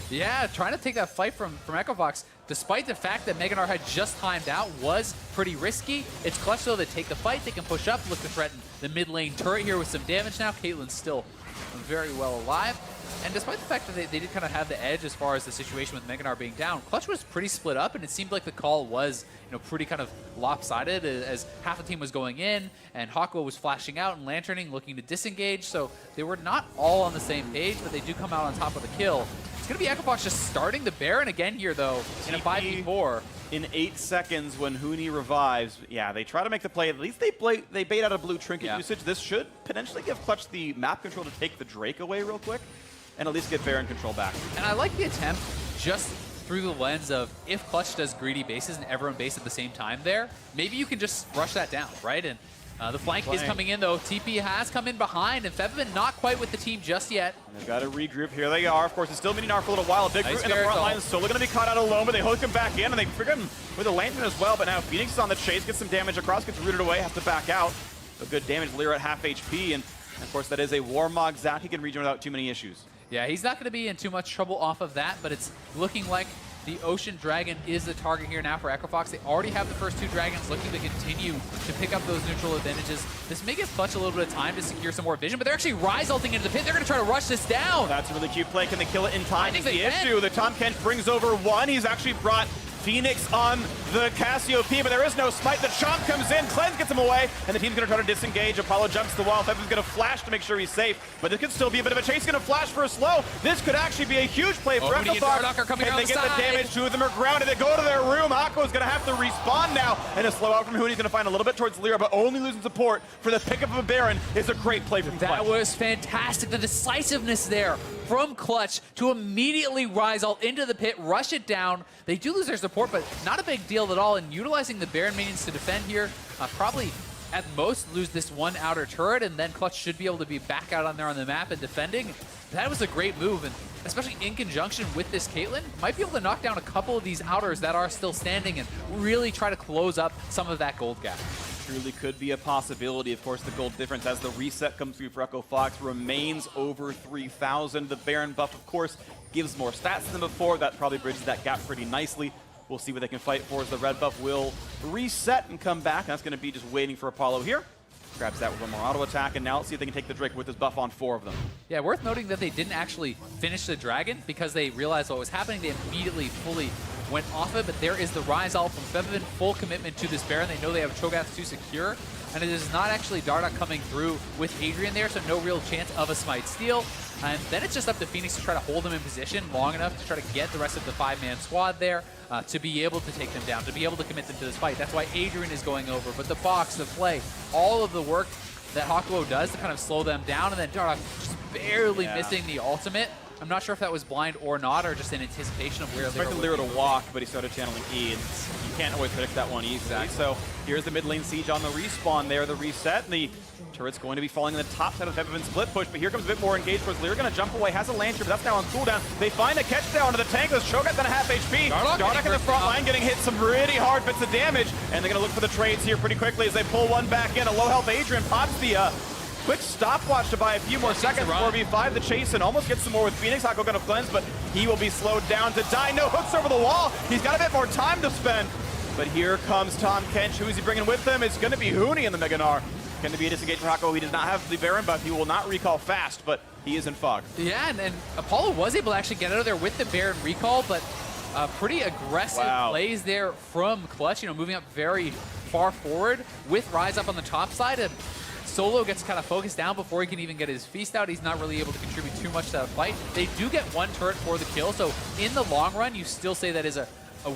Yeah, trying to take that fight from Echo Fox, despite the fact that Gnar had just timed out, was pretty risky. It's Clutch though that take the fight. They can push up, look to threaten the mid lane turret here with some damage now. Caitlyn's still very well alive. And despite the fact that they did kind of have the edge as far as the situation with Gnar being down, Clutch was pretty split up, and it seemed like the call was, you know, pretty kind of lopsided as half the team was going in, and Hakuho was flashing out and lanterning, looking to disengage. So they were not all on the same page, but they do come out on top of the kill. It's going to be Echo Fox just starting the Baron again here, though, in a 5v4. In 8 seconds when Huni revives, yeah, they try to make the play. At least they bait out a blue trinket usage. This should potentially give Clutch the map control to take the Drake away real quick and at least get Baron control back. And I like the attempt just through the lens of if Clutch does greedy bases and everyone base at the same time there, maybe you can just rush that down, right? And the flank is coming in, though. TP has come in behind, and Febiven not quite with the team just yet. They've got to regroup. Here they are. Of course, it's still Gnar for a little while. A big root in the front line. Solo going to be caught out alone, but they hook him back in, and they forget him with a lantern as well. But now Phoenix is on the chase, gets some damage across, gets rooted away, has to back out. But good damage. LirA at half HP, and of course, that is a Warmog Zap. He can regen without too many issues. Yeah, he's not going to be in too much trouble off of that, but it's looking like the Ocean Dragon is the target here now for Echo Fox. They already have the first 2 dragons, looking to continue to pick up those neutral advantages. This may give Clutch a little bit of time to secure some more vision, but they're actually Ryze ulting into the pit. They're going to try to rush this down. That's a really cute play. Can they kill it in time? Is the issue. The Tahm Kench brings over 1. He's actually brought Phoenix on the Cassiopeia, but there is no smite. The Chomp comes in, Cleanse gets him away, and the team's going to try to disengage. Apollo jumps the wall. Febiven's going to flash to make sure he's safe, but this could still be a bit of a chase. He's going to flash for a slow. This could actually be a huge play for Echo Fox. And they get the damage. 2 of them are grounded. They go to their room. Hakuho's going to have to respawn now, and a slow out from Huni. He's going to find a little bit towards LirA, but only losing support for the pickup of a Baron is a great play from Clutch. That was fantastic. The decisiveness there from Clutch to immediately Ryze all into the pit, rush it down. They do lose their support, but not a big deal at all. And utilizing the Baron minions to defend here, probably at most lose this 1 outer turret, and then Clutch should be able to be back out on there on the map and defending. That was a great move, and especially in conjunction with this Caitlyn, might be able to knock down a couple of these outers that are still standing and really try to close up some of that gold gap. Truly could be a possibility. Of course, the gold difference as the reset comes through for Echo Fox remains over 3,000. The Baron buff, of course, gives more stats than before. That probably bridges that gap pretty nicely. We'll see what they can fight for as the red buff will reset and come back. That's going to be just waiting for Apollo here. Grabs that with one more auto attack, and now let's see if they can take the Drake with his buff on 4 of them. Yeah, worth noting that they didn't actually finish the Dragon because they realized what was happening. They immediately fully went off it, but there is the Ryze ult from Febiven, full commitment to this Baron. They know they have Cho'Gath to secure, and it is not actually Dardoch coming through with Adrian there, so no real chance of a Smite steal. And then it's just up to Phoenix to try to hold them in position long enough to try to get the rest of the 5-man squad there to be able to take them down, to be able to commit them to this fight. That's why Adrian is going over. But the box, the play, all of the work that Hakuho does to kind of slow them down, and then Dardoch just barely missing the ultimate. I'm not sure if that was blind or not, or just in anticipation of where they were. Expected LirA to walk, but he started channeling E, and you can't always predict that one easily. Exactly. So here's the mid lane siege on the respawn there, the reset, and the turret's going to be falling in the top side of the Febiven split push, but here comes a bit more engaged towards LirA. Going to jump away, has a lantern, but that's now on cooldown. They find a catch down to the tank. There's Cho'Gath at a half HP. Dardoch in the front line getting hit some really hard bits of damage, and they're going to look for the trades here pretty quickly as they pull one back in. A low health Adrian pops the quick stopwatch to buy a few more seconds. 4v5 the chase and almost gets some more with Phoenix. Hakuho going to cleanse, but he will be slowed down to die. No hooks over the wall. He's got a bit more time to spend. But here comes Tahm Kench. Who is he bringing with him? It's going to be Huni in the Mega Gnar. Going to be a disengage for Hakuho. He does not have the Baron buff. He will not recall fast, but he is in fog. Yeah, and Apollo was able to actually get out of there with the Baron recall, but pretty aggressive plays there from Clutch, you know, moving up very far forward with Ryze up on the top side. And Solo gets kind of focused down before he can even get his feast out. He's not really able to contribute too much to that fight. They do get one turret for the kill, so in the long run, you still say that is a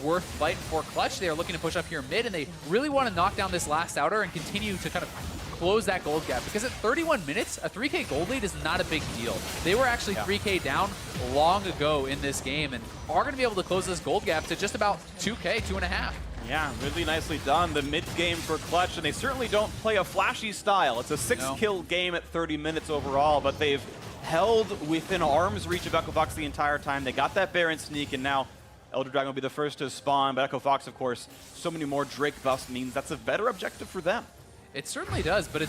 worth fight for Clutch. They are looking to push up here mid, and they really want to knock down this last outer and continue to kind of close that gold gap, because at 31 minutes, a 3K gold lead is not a big deal. They were actually 3K down long ago in this game, and are going to be able to close this gold gap to just about 2K, 2.5. Yeah, really nicely done. The mid-game for Clutch, and they certainly don't play a flashy style. It's a 6-kill game at 30 minutes overall, but they've held within arm's reach of Echo Fox the entire time. They got that Baron sneak, and now Elder Dragon will be the first to spawn, but Echo Fox, of course, so many more Drake buffs means that's a better objective for them. It certainly does, but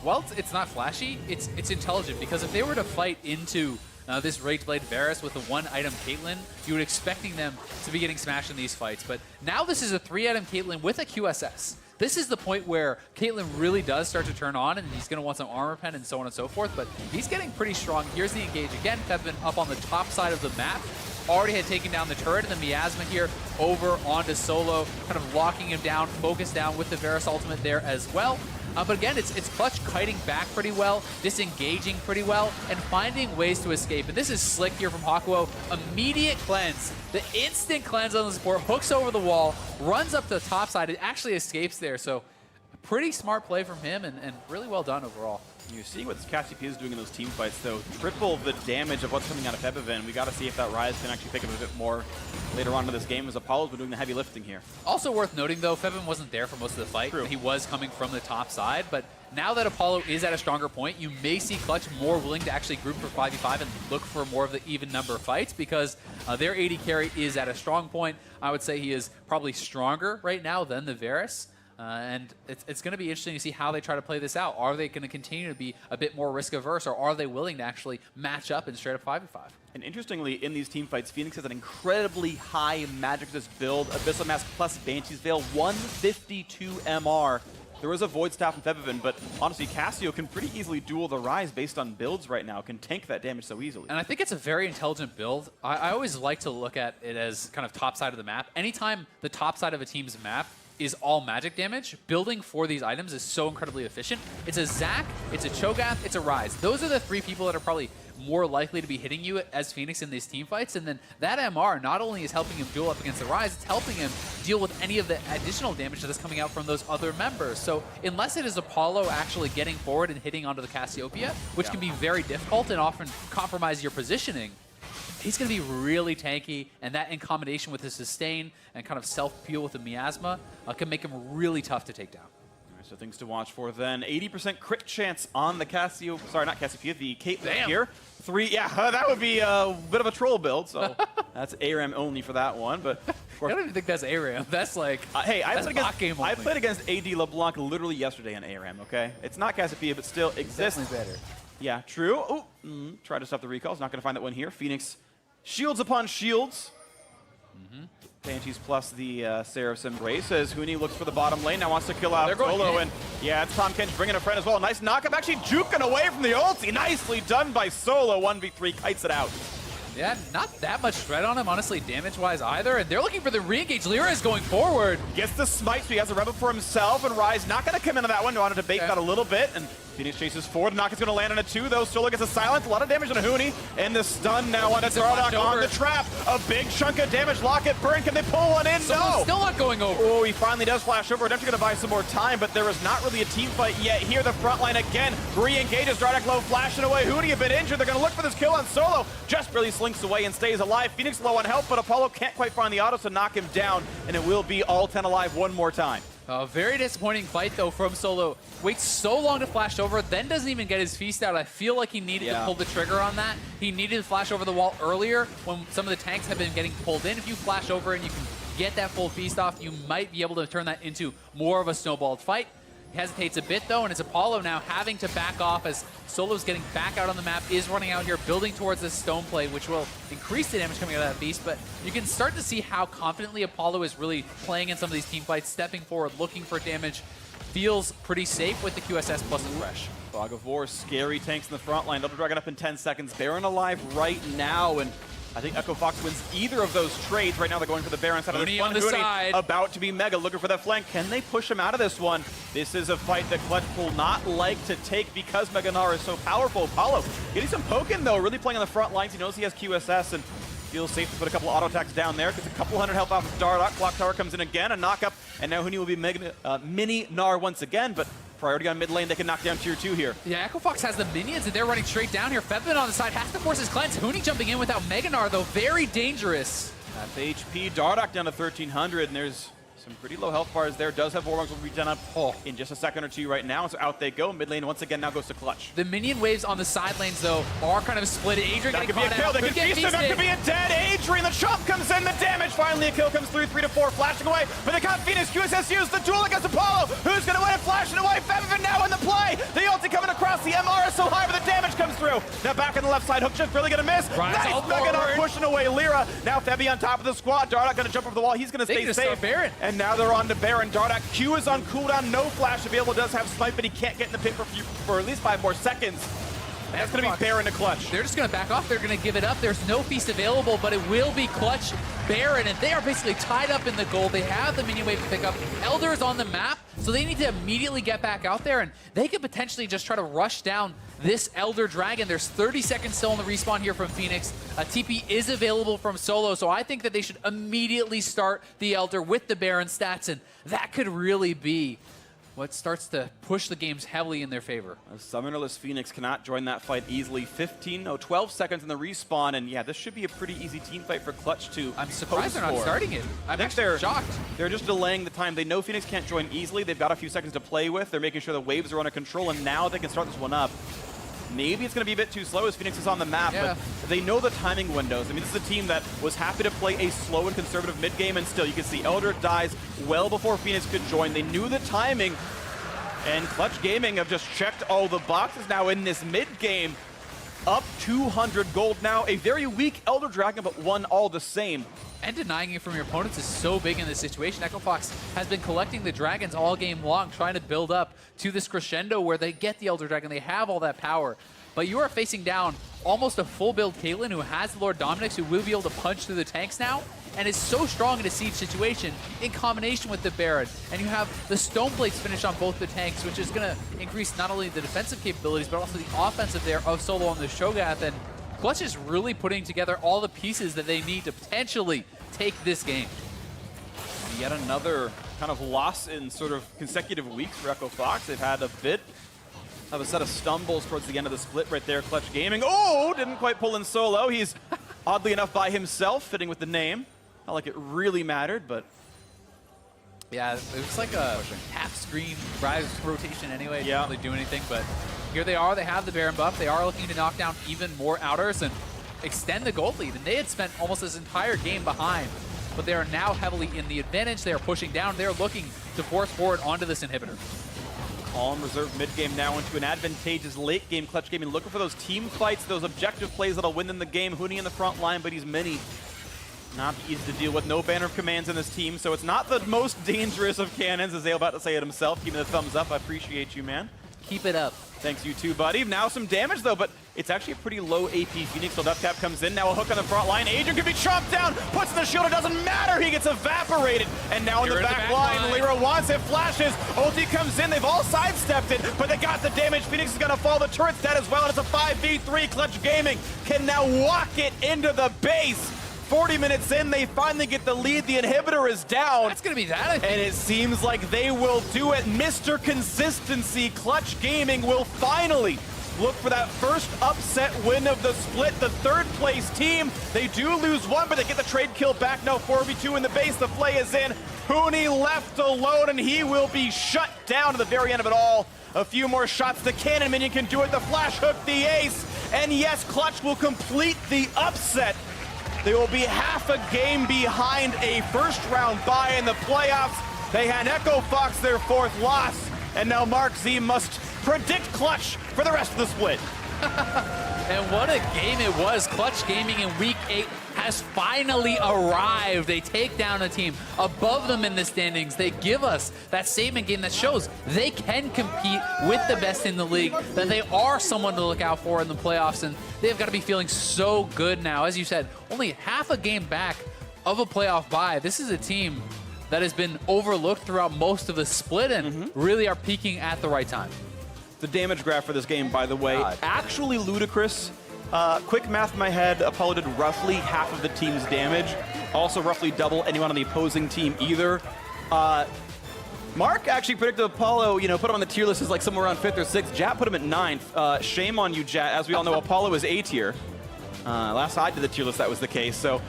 while it's not flashy, it's intelligent, because if they were to fight into this Rageblade Varus with a 1-item Caitlyn, you would expecting them to be getting smashed in these fights. But now this is a 3-item Caitlyn with a QSS. This is the point where Caitlyn really does start to turn on, and he's going to want some armor pen and so on and so forth, but he's getting pretty strong. Here's the engage again. Febiven up on the top side of the map. Already had taken down the turret, and the Miasma here over onto Solo, kind of locking him down, focused down with the Varus ultimate there as well. But again, it's Clutch kiting back pretty well, disengaging pretty well, and finding ways to escape. And this is slick here from Hakuho. Immediate cleanse, the instant cleanse on the support, hooks over the wall, runs up to the top side, it actually escapes there. So pretty smart play from him, and really well done overall. You see what Cassiopeia is doing in those team fights, though. Triple the damage of what's coming out of Febiven. We got to see if that Ryze can actually pick up a bit more later on in this game, as Apollo's been doing the heavy lifting here. Also worth noting, though, Febiven wasn't there for most of the fight. True. He was coming from the top side, but now that Apollo is at a stronger point, you may see Clutch more willing to actually group for 5v5 and look for more of the even number of fights, because their AD carry is at a strong point. I would say he is probably stronger right now than the Varus. And it's going to be interesting to see how they try to play this out. Are they going to continue to be a bit more risk-averse, or are they willing to actually match up in straight-up 5v5? And interestingly, in these team fights, Phoenix has an incredibly high magic resist build. Abyssal Mask plus Banshee's Veil, 152 MR. There was a Void Staff from Febiven, but honestly, Cassio can pretty easily duel the Ryze based on builds right now, can tank that damage so easily. And I think it's a very intelligent build. I always like to look at it as kind of top side of the map. Anytime the top side of a team's map is all magic damage, building for these items is so incredibly efficient. It's a Zac, it's a Cho'Gath, it's a Ryze. Those are the 3 people that are probably more likely to be hitting you as Phoenix in these team fights, and then that MR not only is helping him duel up against the Ryze, it's helping him deal with any of the additional damage that is coming out from those other members. So unless it is Apollo actually getting forward and hitting onto the Cassiopeia, which can be very difficult and often compromise your positioning, he's going to be really tanky, and that in combination with his sustain and kind of self-peel with the Miasma can make him really tough to take down. All right, so things to watch for then. 80% crit chance on the Cassiopeia, the Caitlyn here. That would be a bit of a troll build, so that's ARAM only for that one. But I don't even think that's ARAM. That's like, hey, I played against AD LeBlanc literally yesterday on ARAM, okay? It's not Cassiopeia, but still exists. Definitely better. Yeah, true. Oh, try to stop the recalls. Not going to find that one here. Phoenix shields upon shields. Banshees plus the Seraph's Embrace as Huni looks for the bottom lane, now wants to kill out Solo, and yeah, it's Tahm Kench bringing a friend as well. Nice knockup, actually juking away from the ulti. Nicely done by Solo, 1v3, kites it out. Yeah, not that much threat on him, honestly, damage-wise either, and they're looking for the re-engage. LirA is going forward. Gets the smite, so he has a rebel for himself, and Ryze not going to come into that one. Wanted to bait that a little bit, and Phoenix chases forward. Knock is going to land on a 2, though. Solo gets a silence. A lot of damage on a Huni, and the stun now on a Dardoch on the trap. A big chunk of damage. Locket, burn. Can they pull one in? No. Still not going over. Oh, he finally does flash over. Redemption going to buy some more time, but there is not really a team fight yet. Here, the front line again. Re-engages. Dardoch low, flashing away. Huni a bit injured. They're going to look for this kill on Solo. Just barely slinks away and stays alive. Phoenix low on health, but Apollo can't quite find the auto to knock him down, and it will be all 10 alive one more time. A very disappointing fight, though, from Solo. Waits so long to flash over, then doesn't even get his feast out. I feel like he needed to pull the trigger on that. He needed to flash over the wall earlier when some of the tanks have been getting pulled in. If you flash over and you can get that full feast off, you might be able to turn that into more of a snowballed fight. He hesitates a bit, though, and it's Apollo now having to back off as Solo's getting back out on the map, is running out here, building towards this stone play, which will increase the damage coming out of that beast, but you can start to see how confidently Apollo is really playing in some of these team fights, stepping forward, looking for damage. Feels pretty safe with the QSS plus the Thresh. Fog of War, scary tanks in the front line. Double Dragon up in 10 seconds. Baron alive right now, and I think Echo Fox wins either of those trades. Right now they're going for the Baron side of this one. On the side. About to be Mega, looking for that flank. Can they push him out of this one? This is a fight that Clutch will not like to take because Mega Gnar is so powerful. Apollo getting some poke in, though, really playing on the front lines. He knows he has QSS and feels safe to put a couple auto attacks down there. Gets a couple hundred health off of Dardoch. Clock Tower comes in again, a knockup, and now Huni will be mini Gnar once again, but priority on mid lane, they can knock down tier 2 here. Yeah, Echo Fox has the minions, and they're running straight down here. Febiven on the side has to force his cleanse. Huni jumping in without Mega Gnar, though, very dangerous. Half HP, Dardoch down to 1300, and there's some pretty low health bars there. Does have Warmonks will be done up in just a second or two right now, so out they go. Mid lane once again now goes to Clutch. The minion waves on the side lanes, though, are kind of split. Adrian that could be a kill. They could feast him. That could be a dead Adrian. The chomp comes in. The damage. Finally, a kill comes through. 3 to 4, flashing away. But they got Phoenix. QSS used the duel against Apollo. Who's going to win it? Flashing away. Febiven now in the play. The ulti coming across. The MR is so high, but the damage comes through. Now back on the left side. Hook just really going to miss. Nice. Mega Gnar pushing away LirA. Now Febi on top of the squad. Dardoch going to jump over the wall. He's going to stay safe. And now they're on to Baron. Dardoch, Q is on cooldown, no flash. Available does have smite, but he can't get in the pit for at least 5 more seconds. That's going to be Baron to Clutch. They're just going to back off. They're going to give it up. There's no feast available, but it will be Clutch Baron, and they are basically tied up in the gold. They have the minion wave to pick up. Elder is on the map, so they need to immediately get back out there, and they could potentially just try to rush down this Elder Dragon. There's 30 seconds still on the respawn here from Phoenix. A TP is available from Solo, so I think that they should immediately start the Elder with the Baron stats, and that could really be what starts to push the games heavily in their favor. A summonerless Phoenix cannot join that fight easily. 12 seconds in the respawn, and yeah, this should be a pretty easy team fight for Clutch to I'm surprised they're not starting it. I'm actually shocked. They're just delaying the time. They know Phoenix can't join easily. They've got a few seconds to play with. They're making sure the waves are under control, and now they can start this one up. Maybe it's going to be a bit too slow as Phoenix is on the map, but they know the timing windows. I mean, this is a team that was happy to play a slow and conservative mid-game, and still, you can see Elder dies well before Phoenix could join. They knew the timing, and Clutch Gaming have just checked all the boxes now in this mid-game. Up 200 gold now. A very weak Elder Dragon, but one all the same. And denying it from your opponents is so big in this situation. Echo Fox has been collecting the dragons all game long, trying to build up to this crescendo where they get the Elder Dragon. They have all that power. But you are facing down almost a full build Caitlyn, who has the Lord Dominix, who will be able to punch through the tanks now, and is so strong in a siege situation in combination with the Baron. And you have the Stone Plates finish on both the tanks, which is going to increase not only the defensive capabilities, but also the offensive there of Solo on the Cho'Gath. And Clutch is really putting together all the pieces that they need to potentially take this game. Yet another kind of loss in sort of consecutive weeks for Echo Fox. They've had a bit of a set of stumbles towards the end of the split right there. Clutch Gaming, oh, didn't quite pull in Solo. He's oddly enough by himself, fitting with the name. Not like it really mattered, but yeah, it was like a half-screen Ryze rotation anyway. Yeah. Didn't really do anything, but here they are. They have the Baron buff. They are looking to knock down even more outers and extend the gold lead. And they had spent almost this entire game behind, but they are now heavily in the advantage. They are pushing down. They're looking to force forward onto this inhibitor. Calm reserve mid-game now into an advantageous late-game Clutch Gaming, looking for those team fights, those objective plays that'll win them the game. Huni in the front line, but he's mini. not easy to deal with. No banner of commands in this team, so it's not the most dangerous of cannons, as Azael about to say it himself. Give me the thumbs up. I appreciate you, man. Keep it up. Thanks, you too, buddy. Now some damage, though, but it's actually a pretty low AP Phoenix, so Death Cap comes in. Now a hook on the front line. Adrian can be chopped down, puts in the shield. It doesn't matter. He gets evaporated. And now in the back line, LirA wants it, flashes. Ulti comes in. They've all sidestepped it, but they got the damage. Phoenix is going to fall. The turret's dead as well, and it's a 5v3. Clutch Gaming can now walk it into the base. 40 minutes in, they finally get the lead. The inhibitor is down. That's going to be that, I think. And it seems like they will do it. Mr. Consistency, Clutch Gaming will finally look for that first upset win of the split. The third place team, they do lose one, but they get the trade kill back. Now 4v2 in the base. The play is in. Huni left alone, and he will be shut down to the very end of it all. A few more shots. The cannon minion can do it. The flash hook, the ace. And yes, Clutch will complete the upset. They will be half a game behind a first-round bye in the playoffs. They had Echo Fox their fourth loss, and now Mark Z must predict Clutch for the rest of the split. And what a game it was. Clutch Gaming in Week 8 has finally arrived. They take down a team above them in the standings. They give us that statement game that shows they can compete with the best in the league, that they are someone to look out for in the playoffs, and they've got to be feeling so good now. As you said, only half a game back of a playoff bye. This is a team that has been overlooked throughout most of the split and really are peaking at the right time. The damage graph for this game, by the way, actually ludicrous. Quick math in my head, Apollo did roughly half of the team's damage. Also roughly double anyone on the opposing team either. Mark actually predicted Apollo, put him on the tier list as like somewhere around 5th or 6th. Jat put him at 9th. Shame on you, Jat. As we all know, Apollo is A tier. Last I did the tier list, that was the case. So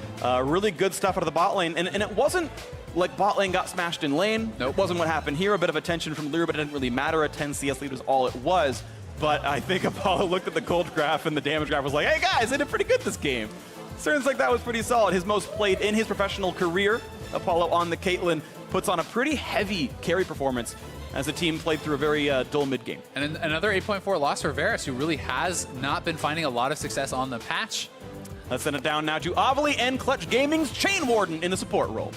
really good stuff out of the bot lane. And it wasn't like bot lane got smashed in lane. Nope. It wasn't what happened here. A bit of attention from LirA, but it didn't really matter. A 10 CS lead was all it was. But I think Apollo looked at the gold graph and the damage graph was like, hey guys, I did pretty good this game. Turns like that was pretty solid. His most played in his professional career. Apollo on the Caitlyn puts on a pretty heavy carry performance as the team played through a very dull mid game. And another 8.4 loss for Varus, who really has not been finding a lot of success on the patch. Let's send it down now to Avali and Clutch Gaming's Chain Warden in the support role.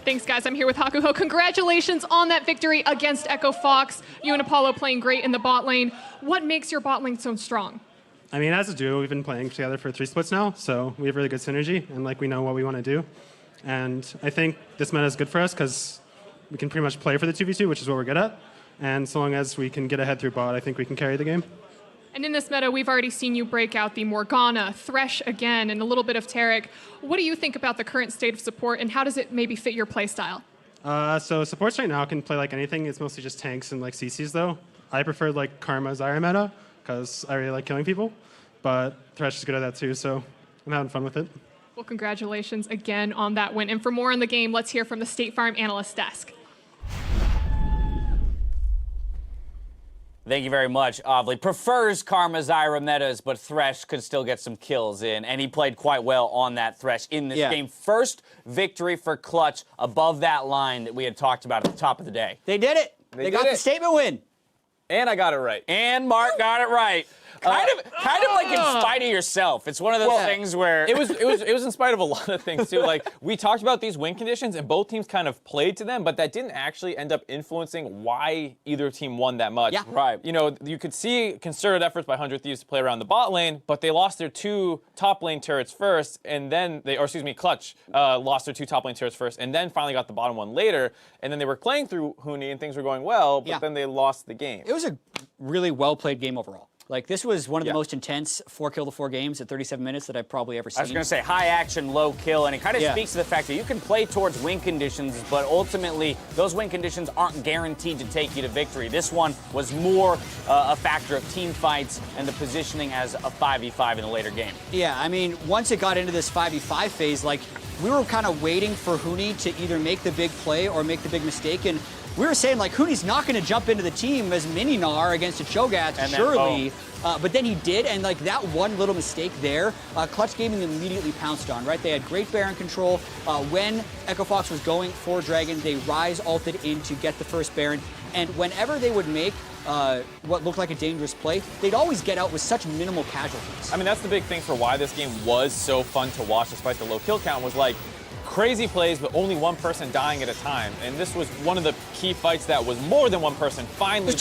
Thanks, guys. I'm here with Hakuho. Congratulations on that victory against Echo Fox. You and Apollo playing great in the bot lane. What makes your bot lane so strong? I mean, as a duo, we've been playing together for 3 splits now, so we have really good synergy, and we know what we want to do. And I think this meta is good for us because we can pretty much play for the 2v2, which is what we're good at. And so long as we can get ahead through bot, I think we can carry the game. And in this meta, we've already seen you break out the Morgana, Thresh again, and a little bit of Taric. What do you think about the current state of support, and how does it maybe fit your playstyle? So supports right now can play like anything. It's mostly just tanks and like CCs, though. I prefer like Karma Zyra meta because I really like killing people. But Thresh is good at that too, so I'm having fun with it. Well, congratulations again on that win. And for more on the game, let's hear from the State Farm Analyst Desk. Thank you very much, Avli. Prefers Karma Zyra metas, but Thresh could still get some kills in, and he played quite well on that Thresh in this game. First victory for Clutch above that line that we had talked about at the top of the day. They did it. They got the statement win. And I got it right. And Mark got it right. Kind of like in spite of yourself. It's one of those things where it was in spite of a lot of things too. Like we talked about these win conditions, and both teams kind of played to them, but that didn't actually end up influencing why either team won that much. Yeah. Right. You could see concerted efforts by 100 Thieves to play around the bot lane, but they lost their 2 top lane turrets first, and then Clutch lost their 2 top lane turrets first, and then finally got the bottom one later, and then they were playing through Huni and things were going well, but then they lost the game. It was a really well-played game overall. Like, this was one of the most intense 4-kill-to-4 games at 37 minutes that I've probably ever seen. I was going to say high action, low kill, and it kind of speaks to the fact that you can play towards win conditions, but ultimately those win conditions aren't guaranteed to take you to victory. This one was more a factor of team fights and the positioning as a 5v5 in the later game. Yeah, I mean, once it got into this 5v5 phase, like, we were kind of waiting for Huni to either make the big play or make the big mistake, and we were saying, like, Huni's not going to jump into the team as mini Gnar against a Cho'Gath, surely. But then he did, and like that one little mistake there, Clutch Gaming immediately pounced on, right? They had great Baron control. When Echo Fox was going for Dragon, they Ryze ulted in to get the first Baron. And whenever they would make what looked like a dangerous play, they'd always get out with such minimal casualties. I mean, that's the big thing for why this game was so fun to watch despite the low kill count was like crazy plays, but only one person dying at a time. And this was one of the key fights that was more than one person. Finally,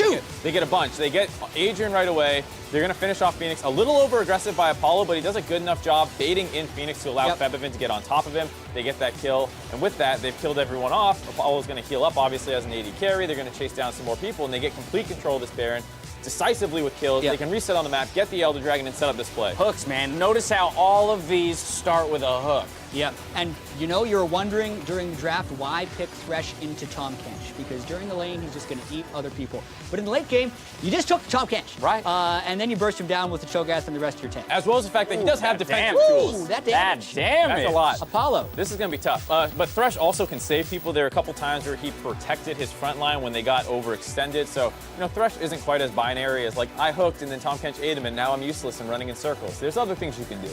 they get a bunch. They get Adrian right away. They're going to finish off Phoenix. A little over-aggressive by Apollo, but he does a good enough job baiting in Phoenix to allow Febiven to get on top of him. They get that kill. And with that, they've killed everyone off. Apollo's going to heal up, obviously, as an AD carry. They're going to chase down some more people, and they get complete control of this Baron decisively with kills. They can reset on the map, get the Elder Dragon, and set up this play. Hooks, man. Notice how all of these start with a hook. Yep, and you know, you were wondering during the draft why pick Thresh into Tahm Kench, because during the lane he's just going to eat other people. But in the late game, you just took Tahm Kench, right? And then you burst him down with the Cho'Gath and the rest of your tank. As well as the fact that he does have defensive tools. That damage. That's a lot. Apollo. This is going to be tough. But Thresh also can save people. There are a couple times where he protected his front line when they got overextended. So, you know, Thresh isn't quite as binary as like, I hooked and then Tahm Kench ate him and now I'm useless and running in circles. There's other things you can do.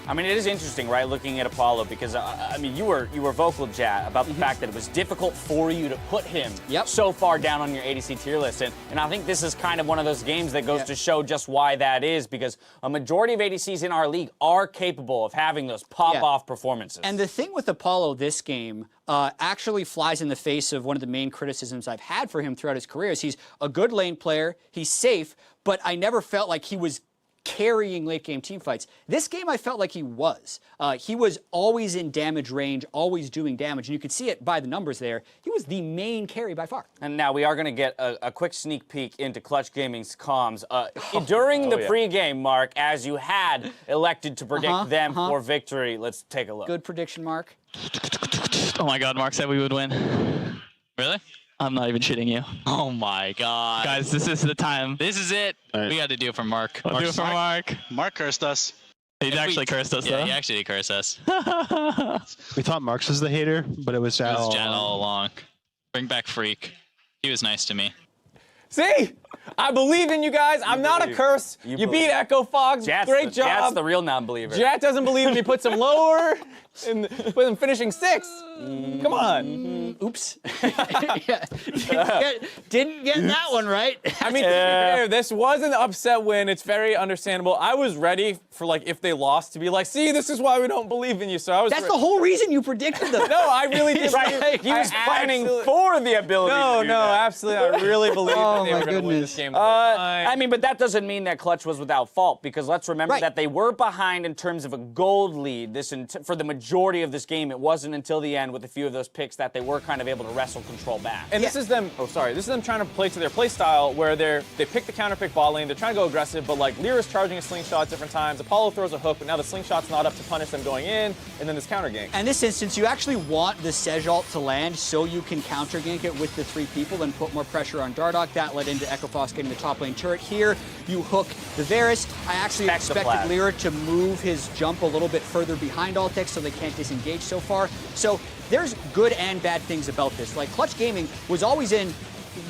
I mean, it is interesting, right, looking at Apollo, because, I mean, you were vocal, Jat, about the fact that it was difficult for you to put him so far down on your ADC tier list. And I think this is kind of one of those games that goes to show just why that is, because a majority of ADCs in our league are capable of having those pop-off performances. And the thing with Apollo this game actually flies in the face of one of the main criticisms I've had for him throughout his career is he's a good lane player, he's safe, but I never felt like he was carrying late game team fights. This game I felt like he was. He was always in damage range, always doing damage, and you could see it by the numbers there. He was the main carry by far. And now we are going to get a quick sneak peek into Clutch Gaming's comms. During the pregame, Mark, as you had elected to predict them for victory, let's take a look. Good prediction, Mark. Oh my god, Mark said we would win. Really? I'm not even shitting you. Oh my god. Guys, this is the time. This is it. Right. We got to do it for Mark. We'll do it for Mark. Mark cursed us. He actually cursed us, though. Yeah, he actually did curse us. We thought Marks was the hater, but it was Jat all along. Bring back Phreak. He was nice to me. See? I believe in you guys. I'm not a curse. You beat Echo Fox. Great job. Jat's the real non-believer. Jat doesn't believe in me. Puts him lower. And with him finishing 6th. Come on. Oops. Didn't get that one right. I mean, to be fair, this was an upset win. It's very understandable. I was ready for, like, if they lost to be like, see, this is why we don't believe in you. So I was. That's the whole reason you predicted them. No, I really did. He was planning for the ability to do that. Absolutely. I really believe that they were going to win this game. I mean, but that doesn't mean that Clutch was without fault, because let's remember that they were behind in terms of a gold lead for the majority of this game. It wasn't until the end with a few of those picks that they were kind of able to wrestle control back. And this is them, this is them trying to play to their play style where they pick the counter pick bot lane, they're trying to go aggressive, but like LirA's charging a slingshot at different times, Apollo throws a hook, but now the slingshot's not up to punish them going in, and then this counter gank. And in this instance, you actually want the Sejult to land so you can counter gank it with the 3 people and put more pressure on Dardoch. That led into Echo Fox getting the top lane turret. Here, you hook the Varus. I actually expected LirA to move his jump a little bit further behind Altec so they can't disengage so far. So there's good and bad things about this. Like, Clutch Gaming was always in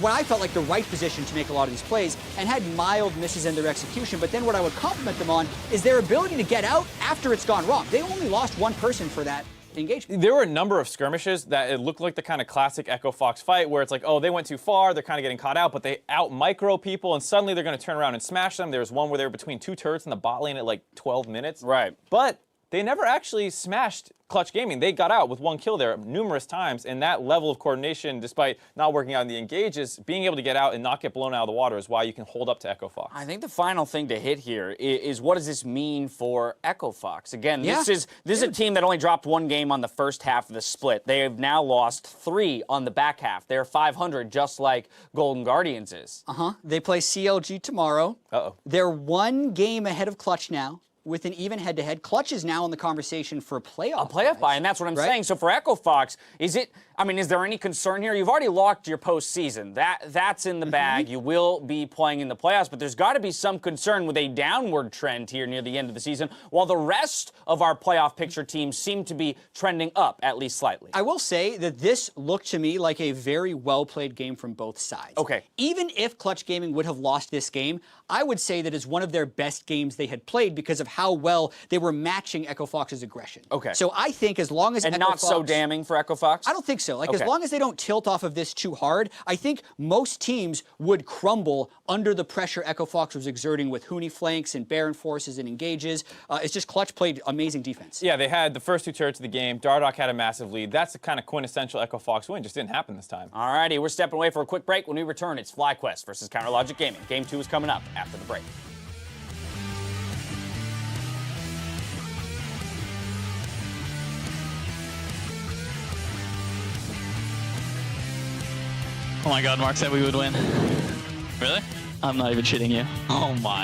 what I felt like the right position to make a lot of these plays and had mild misses in their execution, but then what I would compliment them on is their ability to get out after it's gone wrong. They only lost 1 person for that engagement. There were a number of skirmishes that it looked like the kind of classic Echo Fox fight where it's like, oh, they went too far, they're kind of getting caught out, but they out micro people and suddenly they're going to turn around and smash them. There was one where they were between 2 turrets in the bot lane at like 12 minutes. Right. But they never actually smashed Clutch Gaming. They got out with 1 kill there numerous times, and that level of coordination, despite not working out in the engages, being able to get out and not get blown out of the water is why you can hold up to Echo Fox. I think the final thing to hit here is what does this mean for Echo Fox? Again, this is a team that only dropped 1 game on the first half of the split. They have now lost 3 on the back half. They're 500, just like Golden Guardians is. They play CLG tomorrow. They're 1 game ahead of Clutch now, with an even head-to-head. Clutch is now in the conversation for a playoff. A playoff bye, and that's what I'm saying. So for Echo Fox, is there any concern here? You've already locked your postseason. That's in the bag. You will be playing in the playoffs, but there's got to be some concern with a downward trend here near the end of the season, while the rest of our playoff picture teams seem to be trending up, at least slightly. I will say that this looked to me like a very well-played game from both sides. Okay. Even if Clutch Gaming would have lost this game, I would say that it's one of their best games they had played because of how well they were matching Echo Fox's aggression. Okay. So I think as long as And Echo not so Fox, damning for Echo Fox? I don't think so. Like, Okay. as long as they don't tilt off of this too hard, I think most teams would crumble under the pressure Echo Fox was exerting with Huni flanks and Baron forces and engages. It's just Clutch played amazing defense. Yeah, they had the first 2 turrets of the game. Dardoch had a massive lead. That's the kind of quintessential Echo Fox win. Just didn't happen this time. Alrighty, we're stepping away for a quick break. When we return, it's FlyQuest versus Counterlogic Gaming. Game 2 is coming up after the break. Oh my god, Mark said we would win. Really? I'm not even shitting you. Oh my.